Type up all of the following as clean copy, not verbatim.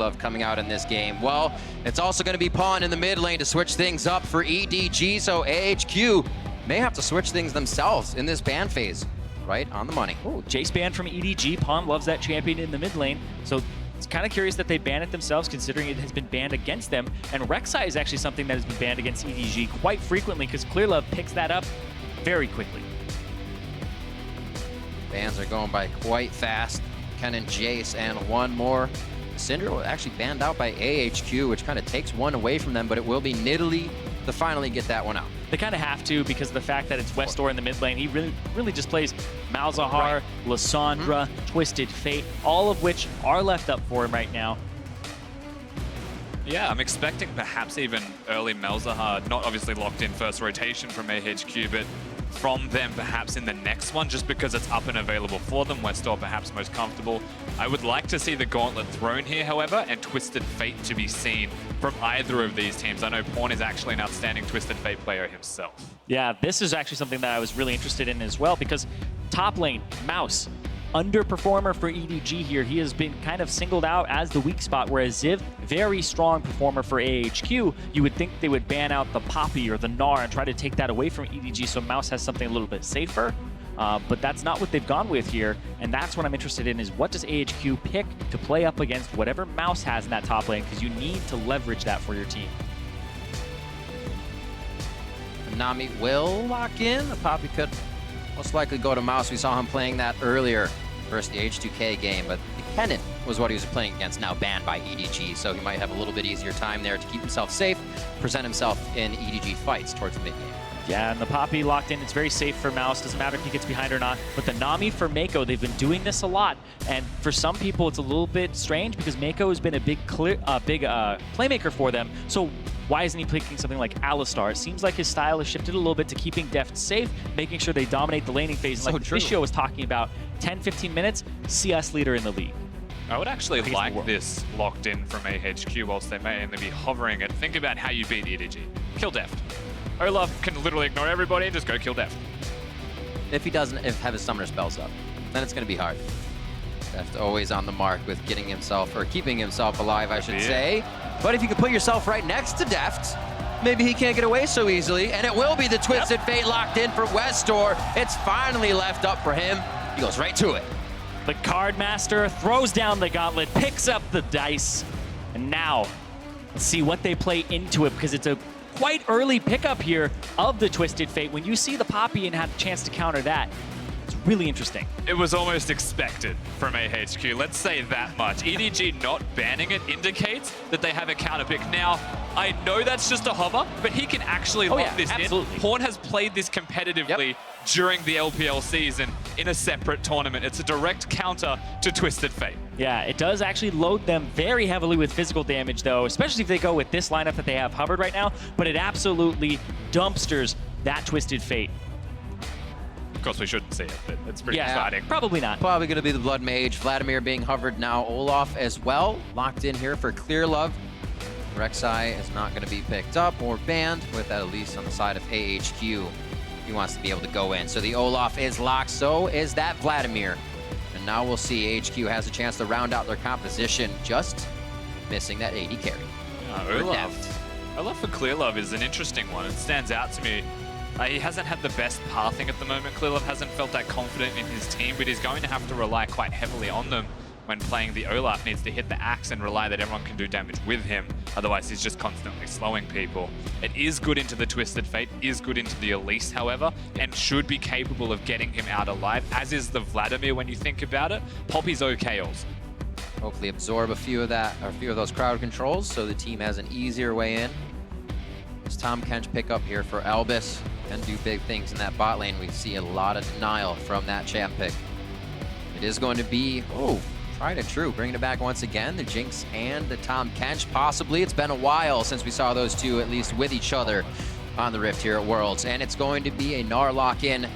Love coming out in this game. Well, it's also going to be Pawn in the mid lane to switch things up for EDG, so AHQ may have to switch things themselves in this ban phase. Right on the money. Oh, Jace ban from EDG. Pawn loves that champion in the mid lane, so it's kind of curious that they ban it themselves considering it has been banned against them. And Rek'Sai is actually something that has been banned against EDG quite frequently because ClearLove picks that up very quickly. Bans are going by quite fast. Ken and Jace, and one more. Syndra was actually banned out by AHQ, which kind of takes one away from them, but it will be Nidalee to finally get that one out. They kind of have to because of the fact that it's westdoor in the mid lane. He really just plays Malzahar, Right. Lissandra, Twisted Fate, all of which are left up for him right now. Yeah, I'm expecting perhaps even early Malzahar, not obviously locked in first rotation from AHQ, but from them perhaps in the next one, just because it's up and available for them. Westdoor perhaps most comfortable. I would like to see the gauntlet thrown here, however, and Twisted Fate to be seen from either of these teams. I know Pawn is actually an outstanding Twisted Fate player himself. Yeah, this is actually something that I was really interested in as well because top lane, Mouse, underperformer for EDG here. He has been kind of singled out as the weak spot, whereas Ziv, very strong performer for AHQ. You would think they would ban out the Poppy or the Gnar and try to take that away from EDG so Mouse has something a little bit safer. But that's not what they've gone with here, and that's what I'm interested in is what does AHQ pick to play up against whatever Mouse has in that top lane, because you need to leverage that for your team. Nami will lock in. The Poppy could most likely go to Mouse. We saw him playing that earlier versus the H2K game, but the Kennen was what he was playing against, now banned by EDG, so he might have a little bit easier time there to keep himself safe, present himself in EDG fights towards the mid game. Yeah, and the Poppy locked in. It's very safe for Mouse. Doesn't matter if he gets behind or not. But the Nami for Meiko, they've been doing this a lot. And for some people, it's a little bit strange because Meiko has been a big playmaker for them. So why isn't he picking something like Alistar? It seems like his style has shifted a little bit to keeping Deft safe, making sure they dominate the laning phase. And like Fischio was talking about, 10-15 minutes, CS leader in the league. I would actually like this locked in from AHQ whilst they may only be hovering it. Think about how you beat EDG. Kill Deft. Olaf can literally ignore everybody and just go kill Deft. If he doesn't have his summoner spells up, then it's going to be hard. Deft always on the mark with getting himself, or keeping himself alive, I should say. But if you can put yourself right next to Deft, maybe he can't get away so easily, and it will be the Twisted Fate locked in for Westdoor. It's finally left up for him. He goes right to it. The Card Master throws down the gauntlet, picks up the dice, and now let's see what they play into it because it's a quite early pickup here of the Twisted Fate. When you see the Poppy and have a chance to counter that, it's really interesting. It was almost expected from AHQ, let's say that much. EDG not banning it indicates that they have a counter pick. Now, I know that's just a hover, but he can actually lock this in. Pawn has played this competitively during the LPL season in a separate tournament. It's a direct counter to Twisted Fate. Yeah, it does actually load them very heavily with physical damage, though, especially if they go with this lineup that they have hovered right now, but it absolutely dumpsters that Twisted Fate. Of course, we shouldn't see it, but it's pretty exciting. Probably not. Probably going to be the Blood Mage. Vladimir being hovered now. Olaf as well, locked in here for ClearLove. Rek'Sai is not going to be picked up or banned with that Elise on the side of AHQ. He wants to be able to go in. So the Olaf is locked, so is that Vladimir. And now we'll see AHQ has a chance to round out their composition, just missing that AD carry. Olaf for ClearLove is an interesting one. It stands out to me. He hasn't had the best pathing at the moment. ClearLove hasn't felt that confident in his team, but he's going to have to rely quite heavily on them when playing the Olaf. Needs to hit the axe and rely that everyone can do damage with him. Otherwise, he's just constantly slowing people. It is good into the Twisted Fate, is good into the Elise, however, and should be capable of getting him out alive, as is the Vladimir when you think about it. Poppy's okay also. Hopefully absorb a few of those crowd controls so the team has an easier way in. This Tahm Kench pick up here for Albis. Can do big things in that bot lane. We see a lot of denial from that champ pick. It is going to be, tried and true, bringing it back once again. The Jinx and the Tahm Kench, possibly. It's been a while since we saw those two, at least with each other on the Rift here at Worlds. And it's going to be a Gnar lock-in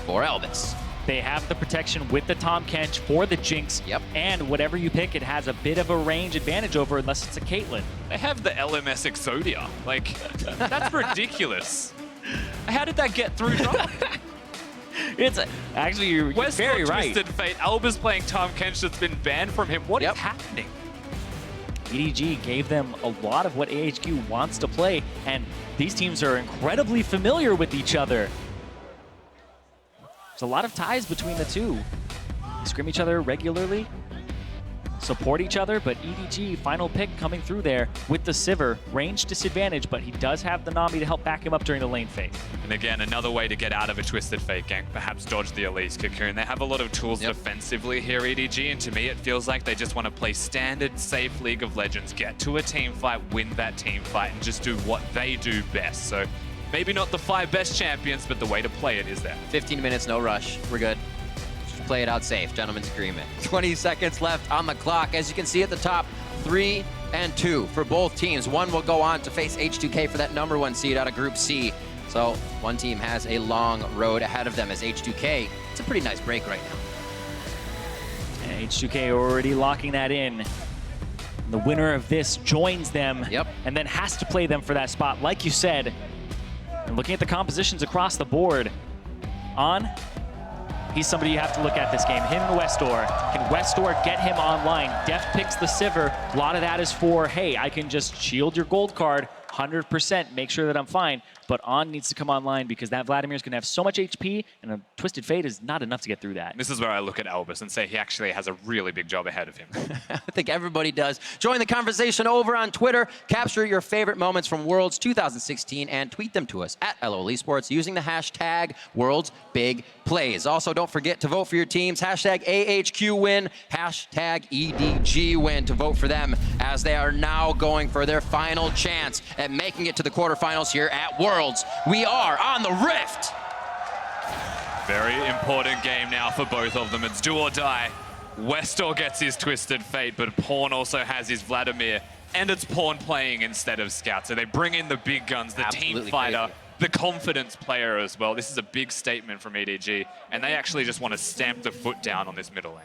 for Albis. They have the protection with the Tahm Kench for the Jinx. And whatever you pick, it has a bit of a range advantage over unless it's a Caitlyn. They have the LMS Exodia. Like, that's ridiculous. How did that get through? It's actually, you're very right. Twisted Fate. Albis playing Tahm Kench that's been banned from him. What is happening? EDG gave them a lot of what AHQ wants to play, and these teams are incredibly familiar with each other. There's a lot of ties between the two. They scrim each other regularly, support each other, but EDG, final pick coming through there with the Sivir. Range disadvantage, but he does have the Nami to help back him up during the lane phase. And again, another way to get out of a Twisted Fate gank, perhaps dodge the Elise Cocoon. They have a lot of tools defensively here, EDG, and to me it feels like they just want to play standard, safe League of Legends, get to a team fight, win that team fight, and just do what they do best. So maybe not the 5 best champions, but the way to play it is there. 15 minutes, no rush. We're good. Just play it out safe, gentlemen's agreement. 20 seconds left on the clock. As you can see at the top, 3 and 2 for both teams. One will go on to face H2K for that #1 seed out of Group C. So one team has a long road ahead of them as H2K. It's a pretty nice break right now. And H2K already locking that in. The winner of this joins them and then has to play them for that spot, like you said. And looking at the compositions across the board, he's somebody you have to look at this game. Him and westdoor. Can westdoor get him online? Deft picks the Sivir. A lot of that is for, hey, I can just shield your gold card 100%, make sure that I'm fine. But needs to come online because that Vladimir is going to have so much HP, and a Twisted Fate is not enough to get through that. This is where I look at Albis and say he actually has a really big job ahead of him. I think everybody does. Join the conversation over on Twitter. Capture your favorite moments from Worlds 2016 and tweet them to us at LOL Esports using the hashtag Worlds Big Plays. Also, don't forget to vote for your teams. Hashtag AHQ win, hashtag EDG win to vote for them as they are now going for their final chance at making it to the quarterfinals here at Worlds. We are on the Rift. Very important game now for both of them. It's do or die. westdoor gets his Twisted Fate, but Pawn also has his Vladimir, and it's Pawn playing instead of Scout. So they bring in the big guns, the team fighter, the confidence player as well. This is a big statement from EDG, and they actually just want to stamp the foot down on this middle lane.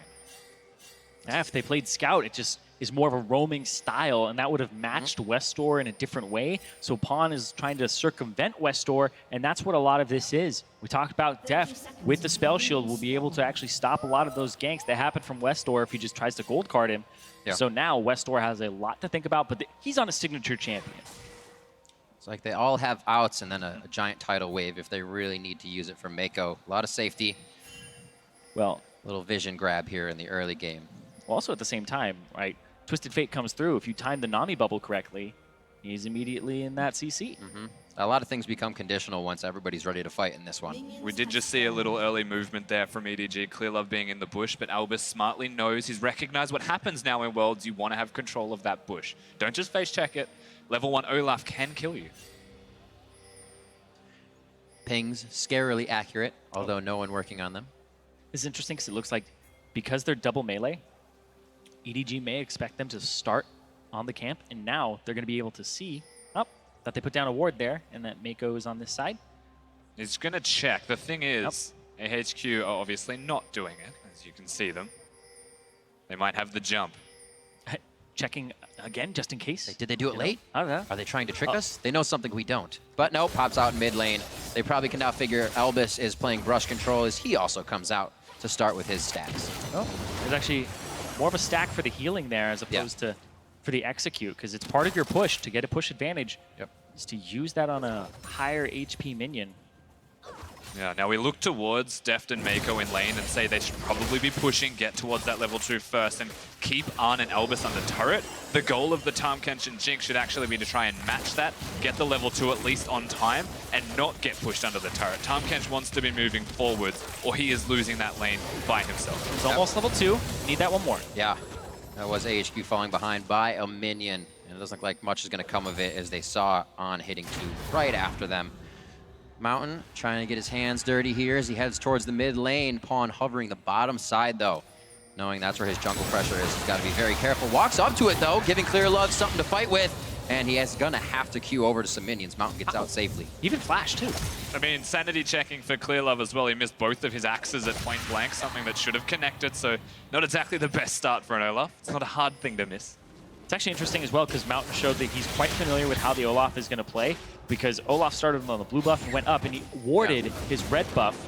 Yeah, if they played Scout, it just is more of a roaming style, and that would have matched westdoor in a different way. So Pawn is trying to circumvent westdoor, and that's what a lot of this is. We talked about Deft with the Spell Shield will be able to actually stop a lot of those ganks that happen from westdoor if he just tries to gold card him. So now westdoor has a lot to think about, but he's on a signature champion. It's like they all have outs and then a giant tidal wave if they really need to use it for Meiko. A lot of safety. Well, little vision grab here in the early game. Also at the same time, right? Twisted Fate comes through. If you time the Nami bubble correctly, he's immediately in that CC. A lot of things become conditional once everybody's ready to fight in this one. We did just see a little early movement there from EDG. ClearLove being in the bush, but Albis smartly knows, he's recognized what happens now in Worlds. You want to have control of that bush. Don't just face check it. Level 1 Olaf can kill you. Pings, scarily accurate, although no one working on them. This is interesting because it looks like because they're double melee, EDG may expect them to start on the camp, and now they're going to be able to see that they put down a ward there, and that Meiko is on this side. He's going to check. The thing is, AHQ are obviously not doing it, as you can see them. They might have the jump. Checking again, just in case. Did they do it late? I don't know. Are they trying to trick us? They know something we don't. But no, pops out in mid lane. They probably can now figure Albis is playing brush control as he also comes out to start with his stacks. There's actually more of a stack for the healing there as opposed to for the execute, because it's part of your push to get a push advantage is to use that on a higher HP minion. Yeah, now we look towards Deft and Meiko in lane and say they should probably be pushing, get towards that level 2 first, and keep Arn and Albis under turret. The goal of the Tahm, Kench, and Jinx should actually be to try and match that, get the level 2 at least on time, and not get pushed under the turret. Tahm, Kench wants to be moving forwards, or he is losing that lane by himself. It's almost level 2. Need that one more. Yeah, that was AHQ falling behind by a minion, and it doesn't look like much is going to come of it as they saw On hitting 2 right after them. Mountain trying to get his hands dirty here as he heads towards the mid lane. Pawn hovering the bottom side though, knowing that's where his jungle pressure is. He's got to be very careful. Walks up to it though, giving ClearLove something to fight with, and he is gonna have to queue over to some minions. Mountain gets out safely. Even Flash too. I mean, sanity checking for ClearLove as well. He missed both of his axes at point blank, something that should have connected, so not exactly the best start for an Olaf. It's not a hard thing to miss. It's actually interesting as well because Mountain showed that he's quite familiar with how the Olaf is going to play, because Olaf started on the blue buff and went up, and he warded his red buff.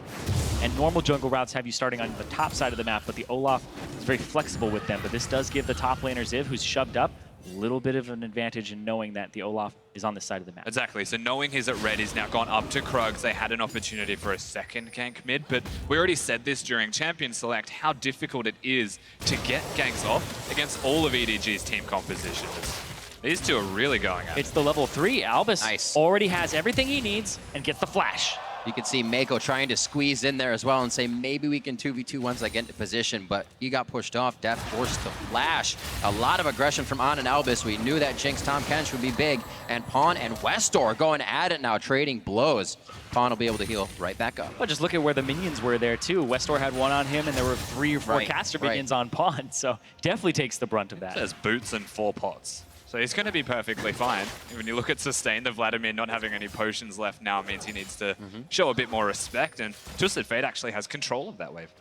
And normal jungle routes have you starting on the top side of the map, but the Olaf is very flexible with them. But this does give the top laner Ziv, who's shoved up, a little bit of an advantage in knowing that the Olaf is on this side of the map. Exactly, so knowing he's at red, he's now gone up to Krugs. They had an opportunity for a second gank mid, but we already said this during Champion Select, how difficult it is to get ganks off against all of EDG's team compositions. These two are really going at it. It's the level 3. Albis Nice. already has everything he needs and gets the flash. You can see Meiko trying to squeeze in there as well and say, maybe we can 2v2 once I get into position, but he got pushed off. Deft forced to flash. A lot of aggression from On and Albis. We knew that Jinx Tahm Kench would be big, and Pawn and westdoor going at it now, trading blows. Pawn will be able to heal right back up. But just look at where the minions were there too. westdoor had one on him and there were 3 or 4 Right, caster right. minions on Pawn, so definitely takes the brunt of that. There's boots and 4 pots. So he's going to be perfectly fine. When you look at sustain, the Vladimir not having any potions left now means he needs to show a bit more respect, and Twisted Fate actually has control of that wave.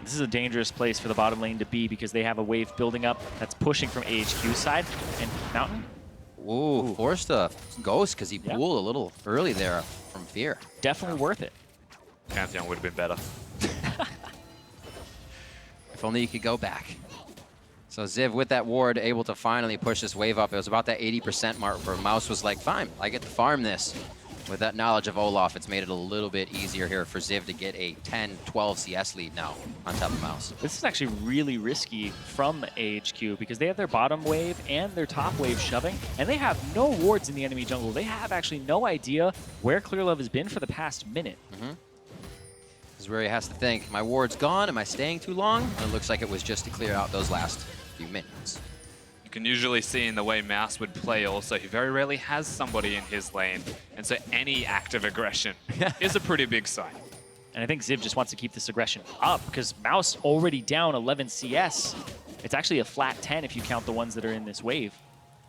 This is a dangerous place for the bottom lane to be because they have a wave building up that's pushing from AHQ side. And Mountain, Ooh, forced a ghost because he Yeah. pulled a little early there from fear. definitely worth it. Pantheon would have been better. If only you could go back. So Ziv with that ward able to finally push this wave up. It was about that 80% mark where Mouse was like, fine, I get to farm this. With that knowledge of Olaf, it's made it a little bit easier here for Ziv to get a 10-12 CS lead now on top of Mouse. This is actually really risky from AHQ because they have their bottom wave and their top wave shoving, and they have no wards in the enemy jungle. They have actually no idea where ClearLove has been for the past minute. This is where he has to think, my ward's gone, am I staying too long? And it looks like it was just to clear out those last few minutes. You can usually see in the way Mouse would play also, he very rarely has somebody in his lane. And so any act of aggression is a pretty big sign. And I think Ziv just wants to keep this aggression up because Mouse already down 11 CS. It's actually a flat 10 if you count the ones that are in this wave.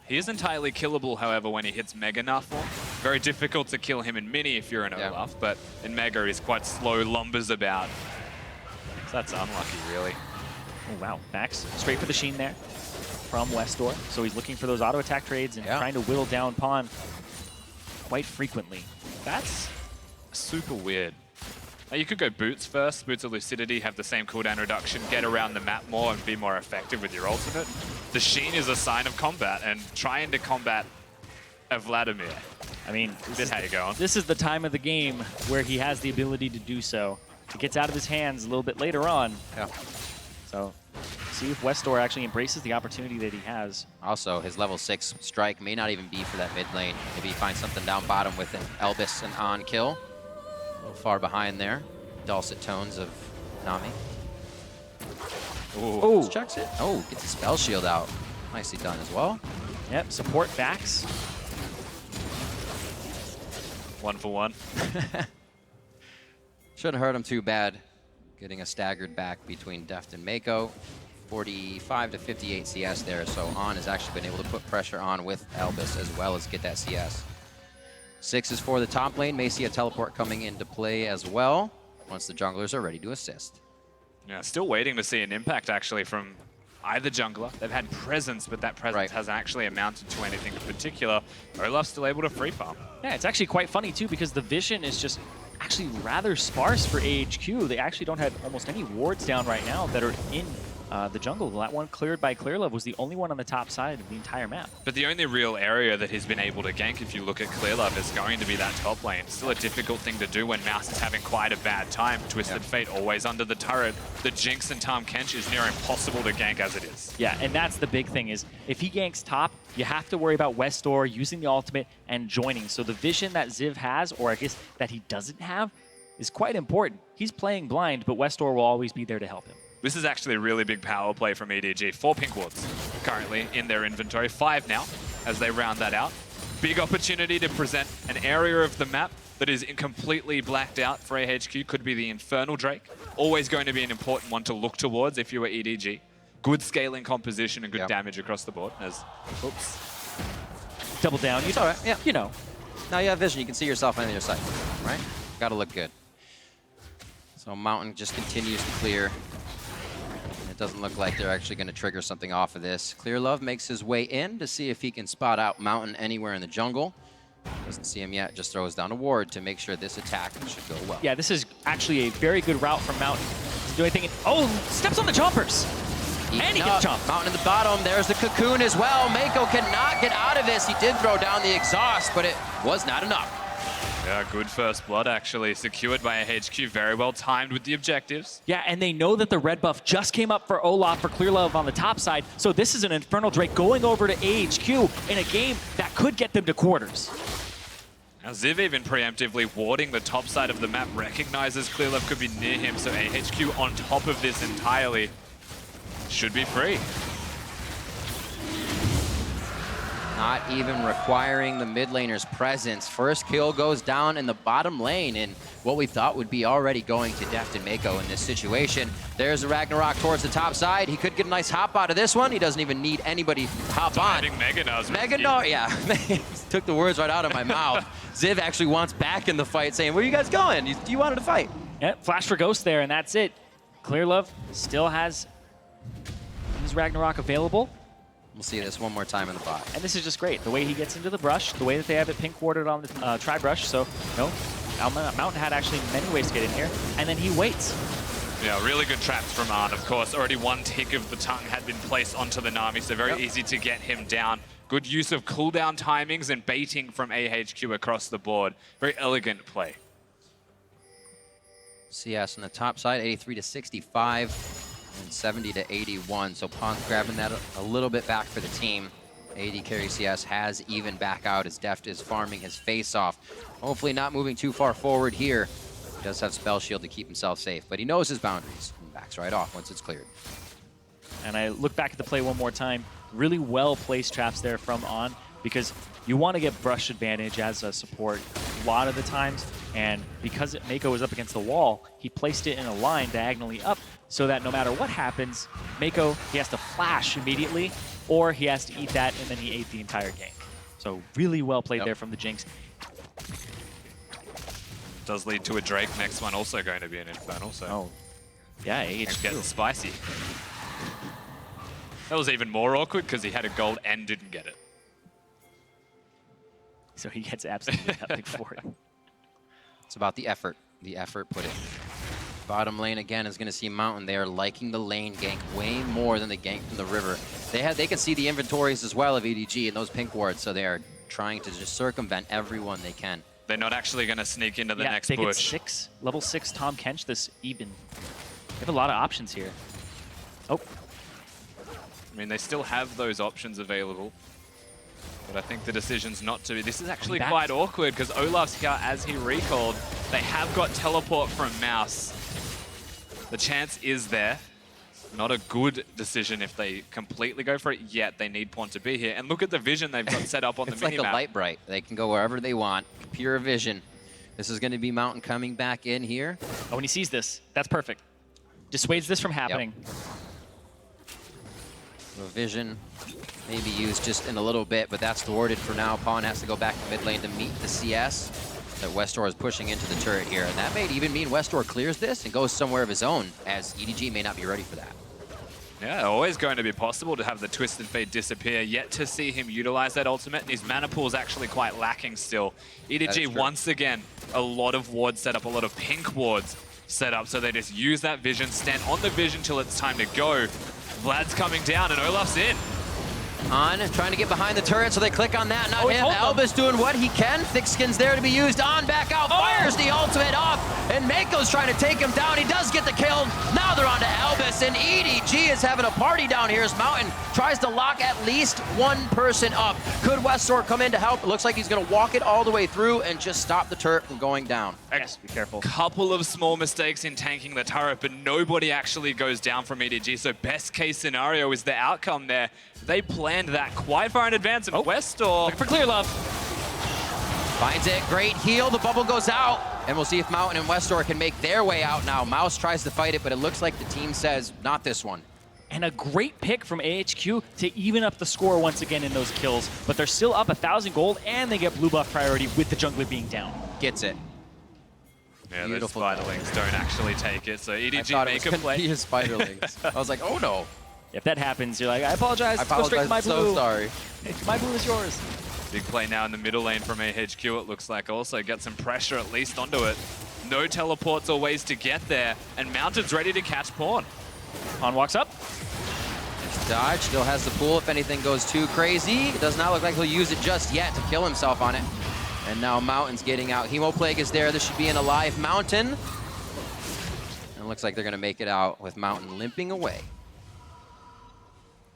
He is entirely killable, however, when he hits Mega Gnar form. Very difficult to kill him in Mini if you're an Olaf, but in Mega he's quite slow, lumbers about. So that's unlucky, really. Oh, wow. Max, straight for the Sheen there from westdoor. So he's looking for those auto attack trades and trying to whittle down Pawn quite frequently. That's super weird. Now, you could go Boots first. Boots of Lucidity have the same cooldown reduction, get around the map more and be more effective with your ultimate. The Sheen is a sign of combat, and trying to combat a Vladimir. I mean, This how you going. this is the time of the game where he has the ability to do so. It gets out of his hands a little bit later on. Yeah. So see if westdoor actually embraces the opportunity that he has. Also, his level 6 strike may not even be for that mid lane. Maybe he finds something down bottom with an Albis and on kill. A little far behind there. Dulcet tones of Nami. Oh, Checks it. Oh, gets a spell shield out. Nicely done as well. yep, support backs. 1 for 1. Shouldn't hurt him too bad. Getting a staggered back between Deft and Meiko. 45 to 58 CS there, so On has actually been able to put pressure on with Albis as well as get that CS. 6 is for the top lane. May see a teleport coming into play as well once the junglers are ready to assist. Yeah, still waiting to see an impact actually from either jungler. They've had presence, but that presence hasn't actually amounted to anything in particular. Olaf's still able to free farm. Yeah, it's actually quite funny too because the vision is just actually rather sparse for AHQ. They actually don't have almost any wards down right now that are in the jungle. That one cleared by ClearLove was the only one on the top side of the entire map. But the only real area that he's been able to gank, if you look at ClearLove, is going to be that top lane. Still a difficult thing to do when Mouse is having quite a bad time. Twisted Fate always under the turret. The Jinx and Tahm Kench is near impossible to gank as it is. Yeah, and that's the big thing is if he ganks top, you have to worry about westdoor using the ultimate and joining. So the vision that Ziv has, or I guess that he doesn't have, is quite important. He's playing blind, but westdoor will always be there to help him. This is actually a really big power play from EDG. 4 pink wards currently in their inventory. 5 now as they round that out. Big opportunity to present an area of the map that is completely blacked out for AHQ. Could be the Infernal Drake. Always going to be an important one to look towards if you were EDG. Good scaling composition and good damage across the board. As, oops. Double down. It's all right, yeah. You know. Now you have vision, you can see yourself on your side, right? Gotta look good. So Mountain just continues to clear. It doesn't look like they're actually gonna trigger something off of this. ClearLove makes his way in to see if he can spot out Mountain anywhere in the jungle. Doesn't see him yet, just throws down a ward to make sure this attack should go well. Yeah, this is actually a very good route from Mountain. Does he do anything? Oh, steps on the chompers. Eaten And he up. gets jumped. Mountain in the bottom. There's the cocoon as well. Meiko cannot get out of this. He did throw down the exhaust, but it was not enough. Yeah, good first blood actually secured by AHQ. Very well timed with the objectives. Yeah, and they know that the red buff just came up for Olaf for ClearLove on the top side. So this is an Infernal Drake going over to AHQ in a game that could get them to quarters. Now Ziv even preemptively warding the top side of the map, recognizes ClearLove could be near him, so AHQ on top of this entirely should be free. Not even requiring the mid laner's presence. First kill goes down in the bottom lane in what we thought would be already going to Deft and Meiko in this situation. There's the Ragnarok towards the top side. He could get a nice hop out of this one. He doesn't even need anybody to hop on. Gnar, yeah. Took the words right out of my mouth. Ziv actually wants back in the fight, saying, where are you guys going? You wanted to fight. Yeah, flash for Ghost there, and that's it. ClearLove still has his Ragnarok available. We'll see this one more time in the bot. And this is just great. The way he gets into the brush, the way that they have it pink warded on the tri-brush. So, no, Mountain had actually many ways to get in here. And then he waits. Yeah, really good traps from Arn, of course. Already one tick of the tongue had been placed onto the Nami, so very easy to get him down. Good use of cooldown timings and baiting from AHQ across the board. Very elegant play. CS on the top side, 83 to 65. And 70 to 81, so Pon's grabbing that a little bit back for the team. AD carry CS has even back out as Deft is farming his face off. Hopefully not moving too far forward here. He does have Spell Shield to keep himself safe, but he knows his boundaries and backs right off once it's cleared. And I look back at the play one more time. Really well placed traps there from On, because you want to get brush advantage as a support a lot of the times. And because Meiko was up against the wall, he placed it in a line diagonally up so that no matter what happens, Meiko, he has to flash immediately, or he has to eat that, and then he ate the entire gank. So really well played there from the Jinx. Does lead to a Drake. Next one also going to be an Infernal, so yeah, it's getting spicy. That was even more awkward because he had a gold and didn't get it. So he gets absolutely nothing for it. It's about the effort put in. Bottom lane again is going to see Mountain. They are liking the lane gank way more than the gank from the river. They can see the inventories as well of EDG and those pink wards, so they are trying to just circumvent everyone they can. They're not actually going to sneak into the next they bush. Get level 6 Tahm Kench this even. They have a lot of options here. Oh. I mean, they still have those options available. But I think the decision's not to be. This is actually quite awkward because Olaf's here as he recalled. They have got teleport from Mouse. The chance is there. Not a good decision if they completely go for it, yet they need Pawn to be here. And look at the vision they've got set up on the minimap. It's like a light bright. They can go wherever they want. Pure vision. This is going to be Mountain coming back in here. Oh, when he sees this, that's perfect. Dissuades this from happening. The vision may be used just in a little bit, but that's thwarted for now. Pawn has to go back to mid lane to meet the CS that westdoor is pushing into the turret here. And that may even mean westdoor clears this and goes somewhere of his own, as EDG may not be ready for that. Yeah, always going to be possible to have the Twisted Fate disappear, yet to see him utilize that ultimate, and his mana pool is actually quite lacking still. EDG, once again, a lot of wards set up, a lot of pink wards set up, so they just use that vision, stand on the vision till it's time to go. Vlad's coming down, and Olaf's in. On, trying to get behind the turret, so they click on that, not him. Albis doing what he can. Thick Skin's there to be used. On, back out, fires the ultimate off, and Meiko's trying to take him down. He does get the kill. Now they're on to Albis, and EDG is having a party down here as Mountain tries to lock at least one person up. Could westdoor come in to help? It looks like he's going to walk it all the way through and just stop the turret from going down. Yes, be careful. Couple of small mistakes in tanking the turret, but nobody actually goes down from EDG, so best case scenario is the outcome there. They planned that quite far in advance, and westdoor Look for ClearLove. Finds it, great heal, the bubble goes out, and we'll see if Mountain and westdoor can make their way out now. Mouse tries to fight it, but it looks like the team says, not this one. And a great pick from AHQ to even up the score once again in those kills, but they're still up 1,000 gold, and they get blue buff priority with the jungler being down. Gets it. Yeah, Beautiful. those Spiderlings don't actually take it, so EDG I make thought a it was play. be his Spiderlings. I was like, oh no. If that happens, you're like, I apologize. I Go straight to my apologize, blue. so sorry. My blue is yours. Big play now in the middle lane from AHQ, it looks like. Also get some pressure at least onto it. No teleports or ways to get there, and Mountain's ready to catch Pawn. Pawn walks up. dodge, still has the pool if anything goes too crazy. It does not look like he'll use it just yet to kill himself on it. And now Mountain's getting out. Hemoplague is there. This should be an alive Mountain. And it looks like they're going to make it out with Mountain limping away.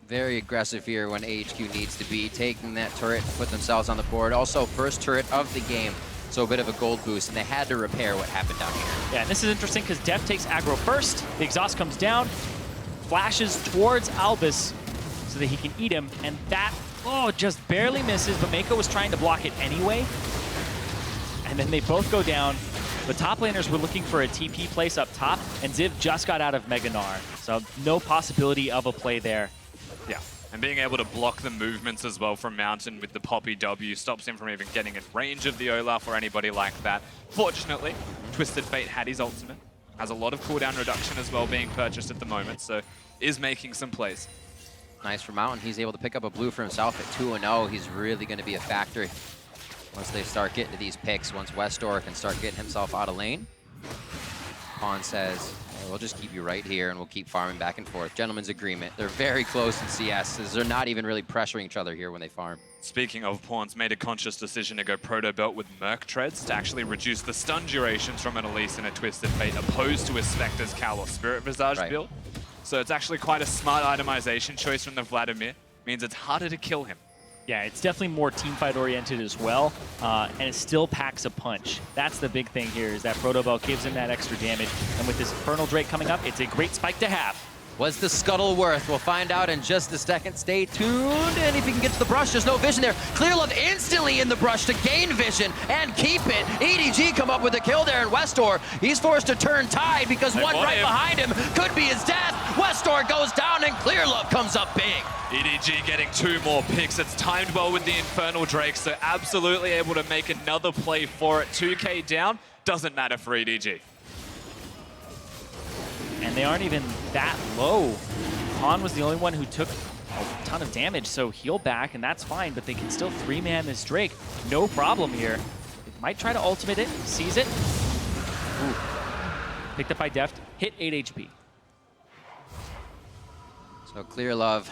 Very aggressive here when AHQ needs to be, taking that turret to put themselves on the board. Also, first turret of the game, so a bit of a gold boost, and they had to repair what happened down here. Yeah, and this is interesting because Deft takes aggro first. The exhaust comes down, flashes towards Albis so that he can eat him, and that, just barely misses, but Meiko was trying to block it anyway. And then they both go down. The top laners were looking for a TP place up top, and Ziv just got out of Mega Gnar, so no possibility of a play there. Yeah, and being able to block the movements as well from Mountain with the Poppy W stops him from even getting in range of the Olaf or anybody like that. Fortunately, Twisted Fate had his ultimate. Has a lot of cooldown reduction as well being purchased at the moment, so is making some plays. Nice for Mountain. He's able to pick up a blue for himself at 2-0. He's really going to be a factor once they start getting to these picks, once westdoor can start getting himself out of lane. Pawn says, hey, we'll just keep you right here and we'll keep farming back and forth. Gentleman's agreement. They're very close in CS. They're not even really pressuring each other here when they farm. Speaking of pawns, made a conscious decision to go proto belt with Merc Treads to actually reduce the stun durations from an Elise and a Twisted Fate opposed to a Spectre's Cowl or Spirit Visage build. So it's actually quite a smart itemization choice from the Vladimir. Means it's harder to kill him. Yeah, it's definitely more teamfight oriented as well, and it still packs a punch. That's the big thing here, is that Proto Belt gives him that extra damage, and with this Infernal Drake coming up, it's a great spike to have. Was the scuttle worth? We'll find out in just a second. Stay tuned, and if he can get to the brush, there's no vision there. ClearLove instantly in the brush to gain vision and keep it. EDG come up with a kill there in westdoor. He's forced to turn tide because one right behind him could be his death. westdoor goes down, and ClearLove comes up big. EDG getting 2 more picks. It's timed well with the Infernal Drake, so absolutely able to make another play for it. 2k down, doesn't matter for EDG. And they aren't even that low. Han was the only one who took a ton of damage, so heal back, and that's fine, but they can still 3-man this Drake. No problem here. They might try to ultimate it, sees it. Ooh. Picked up by Deft, hit 8 HP. So ClearLove.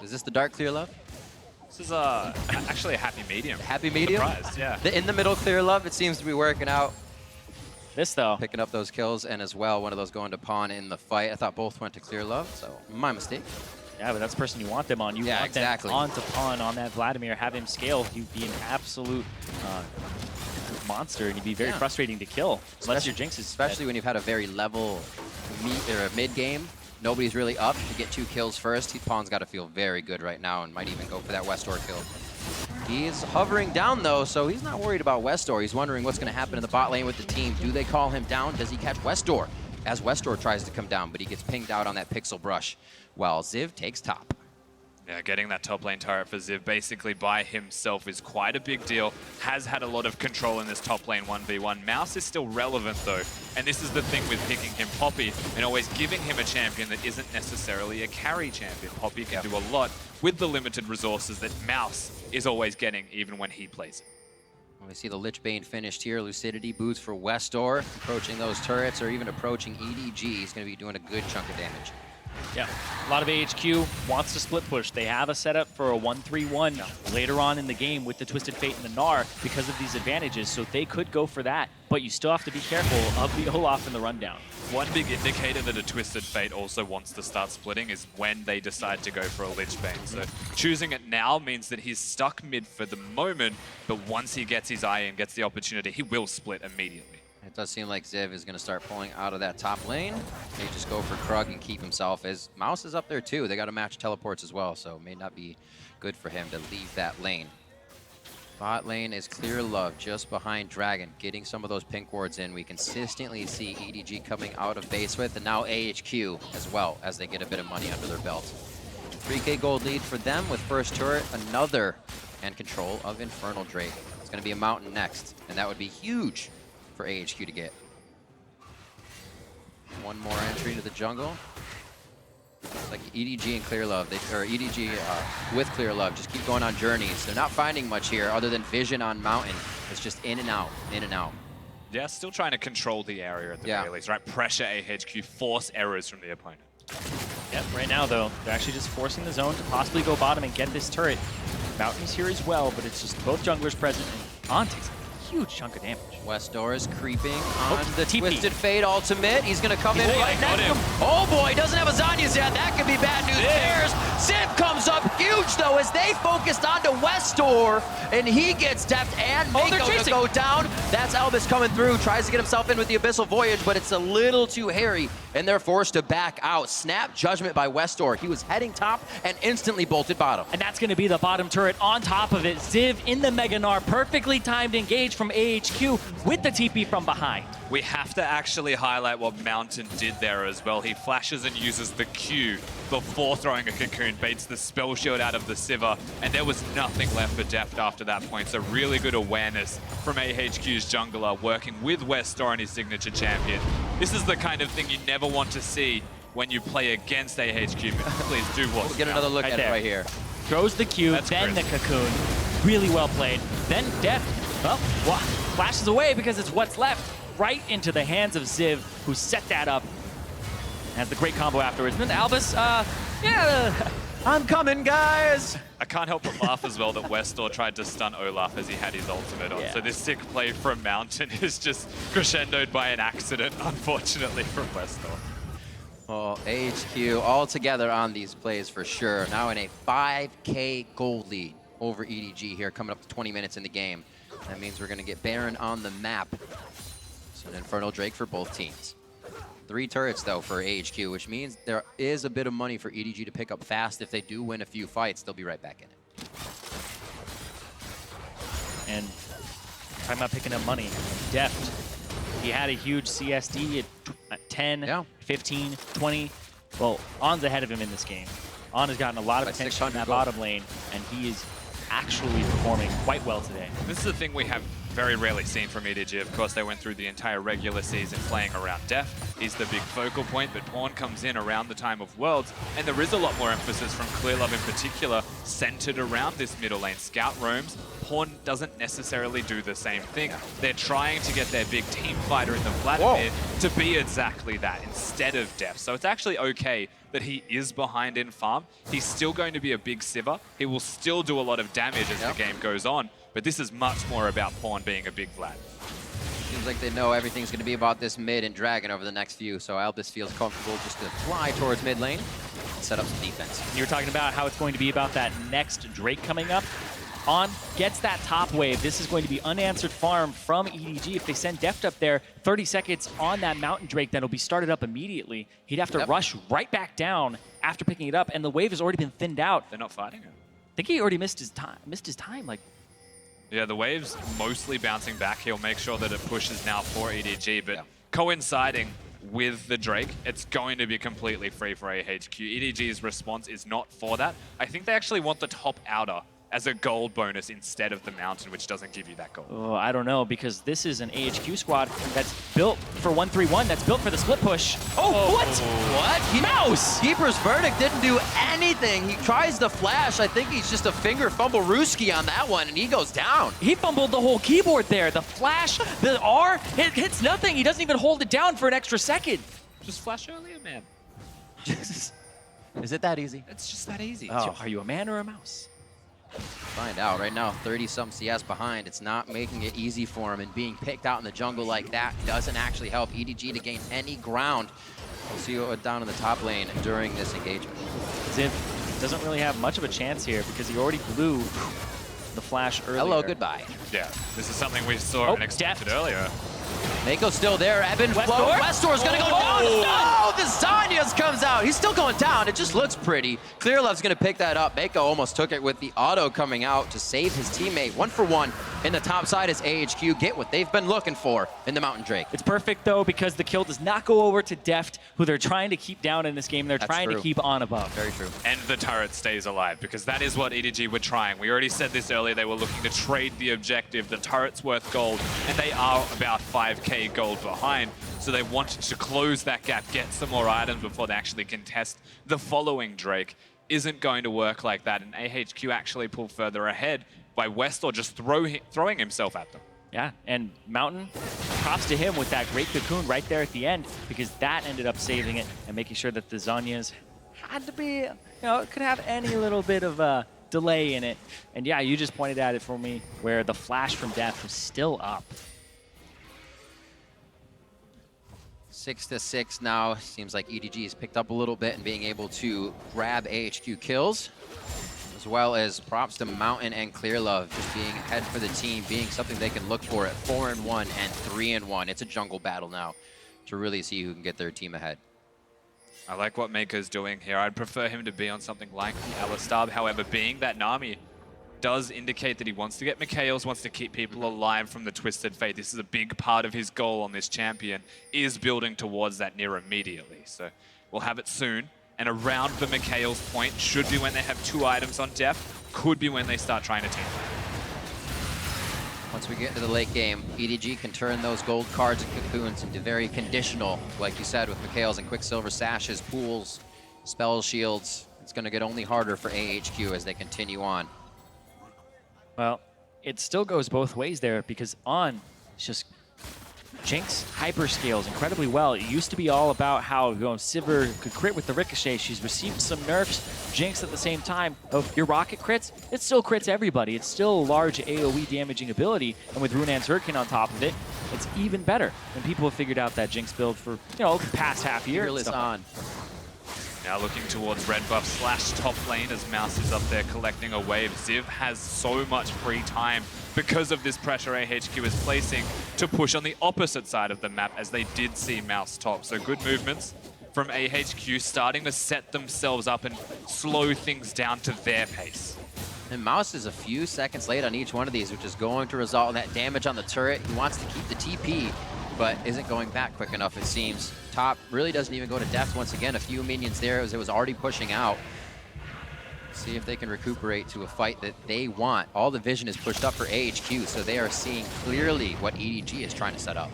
Is this the dark ClearLove? This is actually a happy medium. Happy medium? Surprised, yeah. The in the middle ClearLove, it seems to be working out. This though. Picking up those kills, and as well, one of those going to pawn in the fight. I thought both went to ClearLove, so my mistake. Yeah, but that's the person you want them on. You want them on to pawn on that Vladimir, have him scale. He'd be an absolute monster, and he'd be very frustrating to kill, unless your Jinx is especially when you've had a very level mid game. Nobody's really up to get 2 kills first. Pawn's got to feel very good right now and might even go for that westdoor kill. He's hovering down though, so he's not worried about westdoor. He's wondering what's going to happen in the bot lane with the team. Do they call him down? Does he catch westdoor? As westdoor tries to come down, but he gets pinged out on that pixel brush, while Ziv takes top. Yeah, getting that top lane turret for Ziv basically by himself is quite a big deal. Has had a lot of control in this top lane 1v1. Mouse is still relevant though, and this is the thing with picking him Poppy and always giving him a champion that isn't necessarily a carry champion. Poppy can do a lot with the limited resources that Mouse is always getting even when he plays it. We see the Lich Bane finished here. Lucidity boots for westdoor, approaching those turrets or even approaching EDG. He's going to be doing a good chunk of damage. Yeah, a lot of AHQ wants to split push. They have a setup for a 1-3-1 later on in the game with the Twisted Fate and the Gnar because of these advantages, so they could go for that, but you still have to be careful of the Olaf in the rundown. One big indicator that a Twisted Fate also wants to start splitting is when they decide to go for a Lich Bane. So choosing it now means that he's stuck mid for the moment, but once he gets his eye and gets the opportunity, he will split immediately. It does seem like Ziv is going to start pulling out of that top lane. May just go for Krug and keep himself, as Mouse is up there too. They got to match teleports as well, so it may not be good for him to leave that lane. Bot lane is ClearLove just behind Dragon, getting some of those pink wards in. We consistently see EDG coming out of base with, and now AHQ as well, as they get a bit of money under their belt. 3k gold lead for them with first turret, another, and control of Infernal Drake. It's going to be a Mountain next, and that would be huge for AHQ to get. One more entry to the jungle. It's like EDG and ClearLove, or EDG with ClearLove, just keep going on journeys. They're not finding much here other than vision on Mountain. It's just in and out, in and out. Yeah, still trying to control the area at the very least, right? Pressure AHQ, force errors from the opponent. Yep, right now though, they're actually just forcing the zone to possibly go bottom and get this turret. Mountain's here as well, but it's just both junglers present, and On takes a huge chunk of damage. Westdoor is creeping on the TP. Twisted Fate ultimate. He's gonna come in. I got him. Oh boy, doesn't have a Zanya's yet. That could be bad news bears. Ziv comes up huge though as they focused onto Westdoor, and he gets Deft and Meiko to go down. That's Albis coming through, tries to get himself in with the Abyssal Voyage, but it's a little too hairy, and they're forced to back out. Snap judgment by Westdoor. He was heading top and instantly bolted bottom. And that's going to be the bottom turret. On top of it, Ziv in the Mega Gnar, perfectly timed engage from AHQ with the TP from behind. We have to actually highlight what Mountain did there as well. He flashes and uses the Q before throwing a cocoon, baits the spell shield out of the Sivir, and there was nothing left for Deft after that point. So really good awareness from AHQ's jungler working with Westdoor and his signature champion. This is the kind of thing you never want to see when you play against AHQ. Please do watch. We'll get another look at it right here. Throws the Q, That's then crisp. the cocoon. Really well played. Then Deft, well, flashes away because it's what's left. Right into the hands of Ziv, who set that up. Has the great combo afterwards. And then Albis, yeah, I'm coming, guys. I can't help but laugh as well that Westdoor tried to stun Olaf as he had his ultimate on. Yeah. So this sick play from Mountain is just crescendoed by an accident, unfortunately, from Westdoor. Well, AHQ all together on these plays for sure. Now in a 5K gold lead over EDG here, coming up to 20 minutes in the game. That means we're going to get Baron on the map. So an Infernal Drake for both teams. 3 turrets, though, for AHQ, which means there is a bit of money for EDG to pick up fast. If they do win a few fights, they'll be right back in it. And talking about picking up money, Deft, he had a huge CSD at 10, 15, 20. Well, On's ahead of him in this game. On has gotten a lot of attention in that bottom lane, and he is actually performing quite well today. This is the thing we have very rarely seen from EDG. Of course, they went through the entire regular season playing around Deft. He's the big focal point, but Pawn comes in around the time of Worlds, and there is a lot more emphasis from ClearLove in particular, centered around this middle lane. Scout roams. Pawn doesn't necessarily do the same thing. They're trying to get their big team fighter in the Vladimir to be exactly that instead of Deft. So it's actually okay that he is behind in farm. He's still going to be a big Sivir. He will still do a lot of damage as the game goes on, but this is much more about Pawn being a big Vlad. Seems like they know everything's going to be about this mid and Dragon over the next few, so Albis feels comfortable just to fly towards mid lane and set up some defense. You were talking about how it's going to be about that next Drake coming up. On gets that top wave. This is going to be unanswered farm from EDG. If they send Deft up there, 30 seconds on that Mountain Drake, that'll be started up immediately. He'd have to rush right back down after picking it up, and the wave has already been thinned out. They're not fighting him. I think he already missed his time. Like, yeah, the wave's mostly bouncing back. He'll make sure that it pushes now for EDG, but coinciding with the Drake, it's going to be completely free for AHQ. EDG's response is not for that. I think they actually want the top outer as a gold bonus instead of the Mountain, which doesn't give you that gold. oh, I don't know, because this is an AHQ squad that's built for 1-3-1, that's built for the split push. Oh, what? What? Mouse! Keeper's Verdict didn't do anything. He tries the flash. I think he's just a finger fumble Ruski on that one, and he goes down. He fumbled the whole keyboard there. The flash, the R, it hits nothing. He doesn't even hold it down for an extra second. Just flash earlier, man. Is it that easy? It's just that easy. So are you a man or a mouse? Find out right now, 30-some CS behind. It's not making it easy for him, and being picked out in the jungle like that doesn't actually help EDG to gain any ground. We'll see what down in the top lane during this engagement. Ziv doesn't really have much of a chance here because he already blew the flash earlier. Hello, goodbye. Yeah, this is something we saw and expected earlier. Meiko's still there. Evan Westdoor's gonna go down. Oh, the Zanya's comes out. He's still going down. It just looks pretty. ClearLove's gonna pick that up. Meiko almost took it with the auto coming out to save his teammate. 1 for 1 in the top side as AHQ get what they've been looking for in the Mountain Drake. It's perfect though because the kill does not go over to Deft, who they're trying to keep down in this game. They're trying to keep on above. Very true. And the turret stays alive, because that is what EDG were trying. We already said this earlier, they were looking to trade the objective. The turret's worth gold, and they are about 5k gold behind. So they wanted to close that gap, get some more items before they actually contest the following Drake. Isn't going to work like that, and AHQ actually pull further ahead by Westdoor just throwing himself at them. Yeah, and Mountain, props to him with that great cocoon right there at the end, because that ended up saving it and making sure that the Zanyas had to be, you know, it could have any little bit of a delay in it. And yeah, you just pointed at it for me where the flash from Deft was still up. 6-6 now. Seems like EDG has picked up a little bit and being able to grab AHQ kills, as well as props to Mountain and ClearLove just being ahead for the team, being something they can look for at 4-1 and 3-1. It's a jungle battle now to really see who can get their team ahead. I like what Meiko's doing here. I'd prefer him to be on something like the Alistar. However, being that Nami does indicate that he wants to get Mikhails, wants to keep people alive from the Twisted Fate. This is a big part of his goal on this champion, is building towards that near immediately. So we'll have it soon. And around the Mikhails point should be when they have 2 items on Deft, could be when they start trying to team fight. Once we get into the late game, EDG can turn those gold cards and cocoons into very conditional, like you said, with Mikhails and Quicksilver sashes, pools, spell shields. It's going to get only harder for AHQ as they continue on. Well, it still goes both ways there because On is just Jinx hyperscales incredibly well. It used to be all about how Sivir could crit with the ricochet. She's received some nerfs. Jinx at the same time. Oh, your rocket crits, it still crits everybody. It's still a large AoE damaging ability, and with Runan's Hurricane on top of it, it's even better. And people have figured out that Jinx build for, you know, the past half year. Fearless On. Now looking towards red buff / top lane as Mouse is up there collecting a wave. Ziv has so much free time because of this pressure AHQ is placing to push on the opposite side of the map as they did see Mouse top. So good movements from AHQ starting to set themselves up and slow things down to their pace. And Mouse is a few seconds late on each one of these, which is going to result in that damage on the turret. He wants to keep the TP, but isn't going back quick enough, it seems. Top really doesn't even go to Deft once again. A few minions there as it was already pushing out. See if they can recuperate to a fight that they want. All the vision is pushed up for AHQ, so they are seeing clearly what EDG is trying to set up.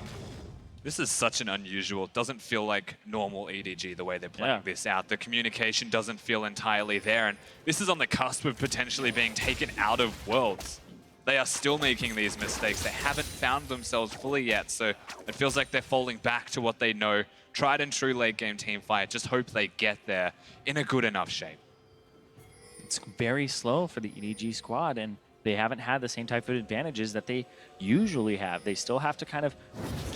This is such an unusual, doesn't feel like normal EDG the way they're playing this out. The communication doesn't feel entirely there, and this is on the cusp of potentially being taken out of Worlds. They are still making these mistakes. They haven't found themselves fully yet, so it feels like they're falling back to what they know. Tried and true late game team fight. Just hope they get there in a good enough shape. It's very slow for the EDG squad, and they haven't had the same type of advantages that they usually have. They still have to kind of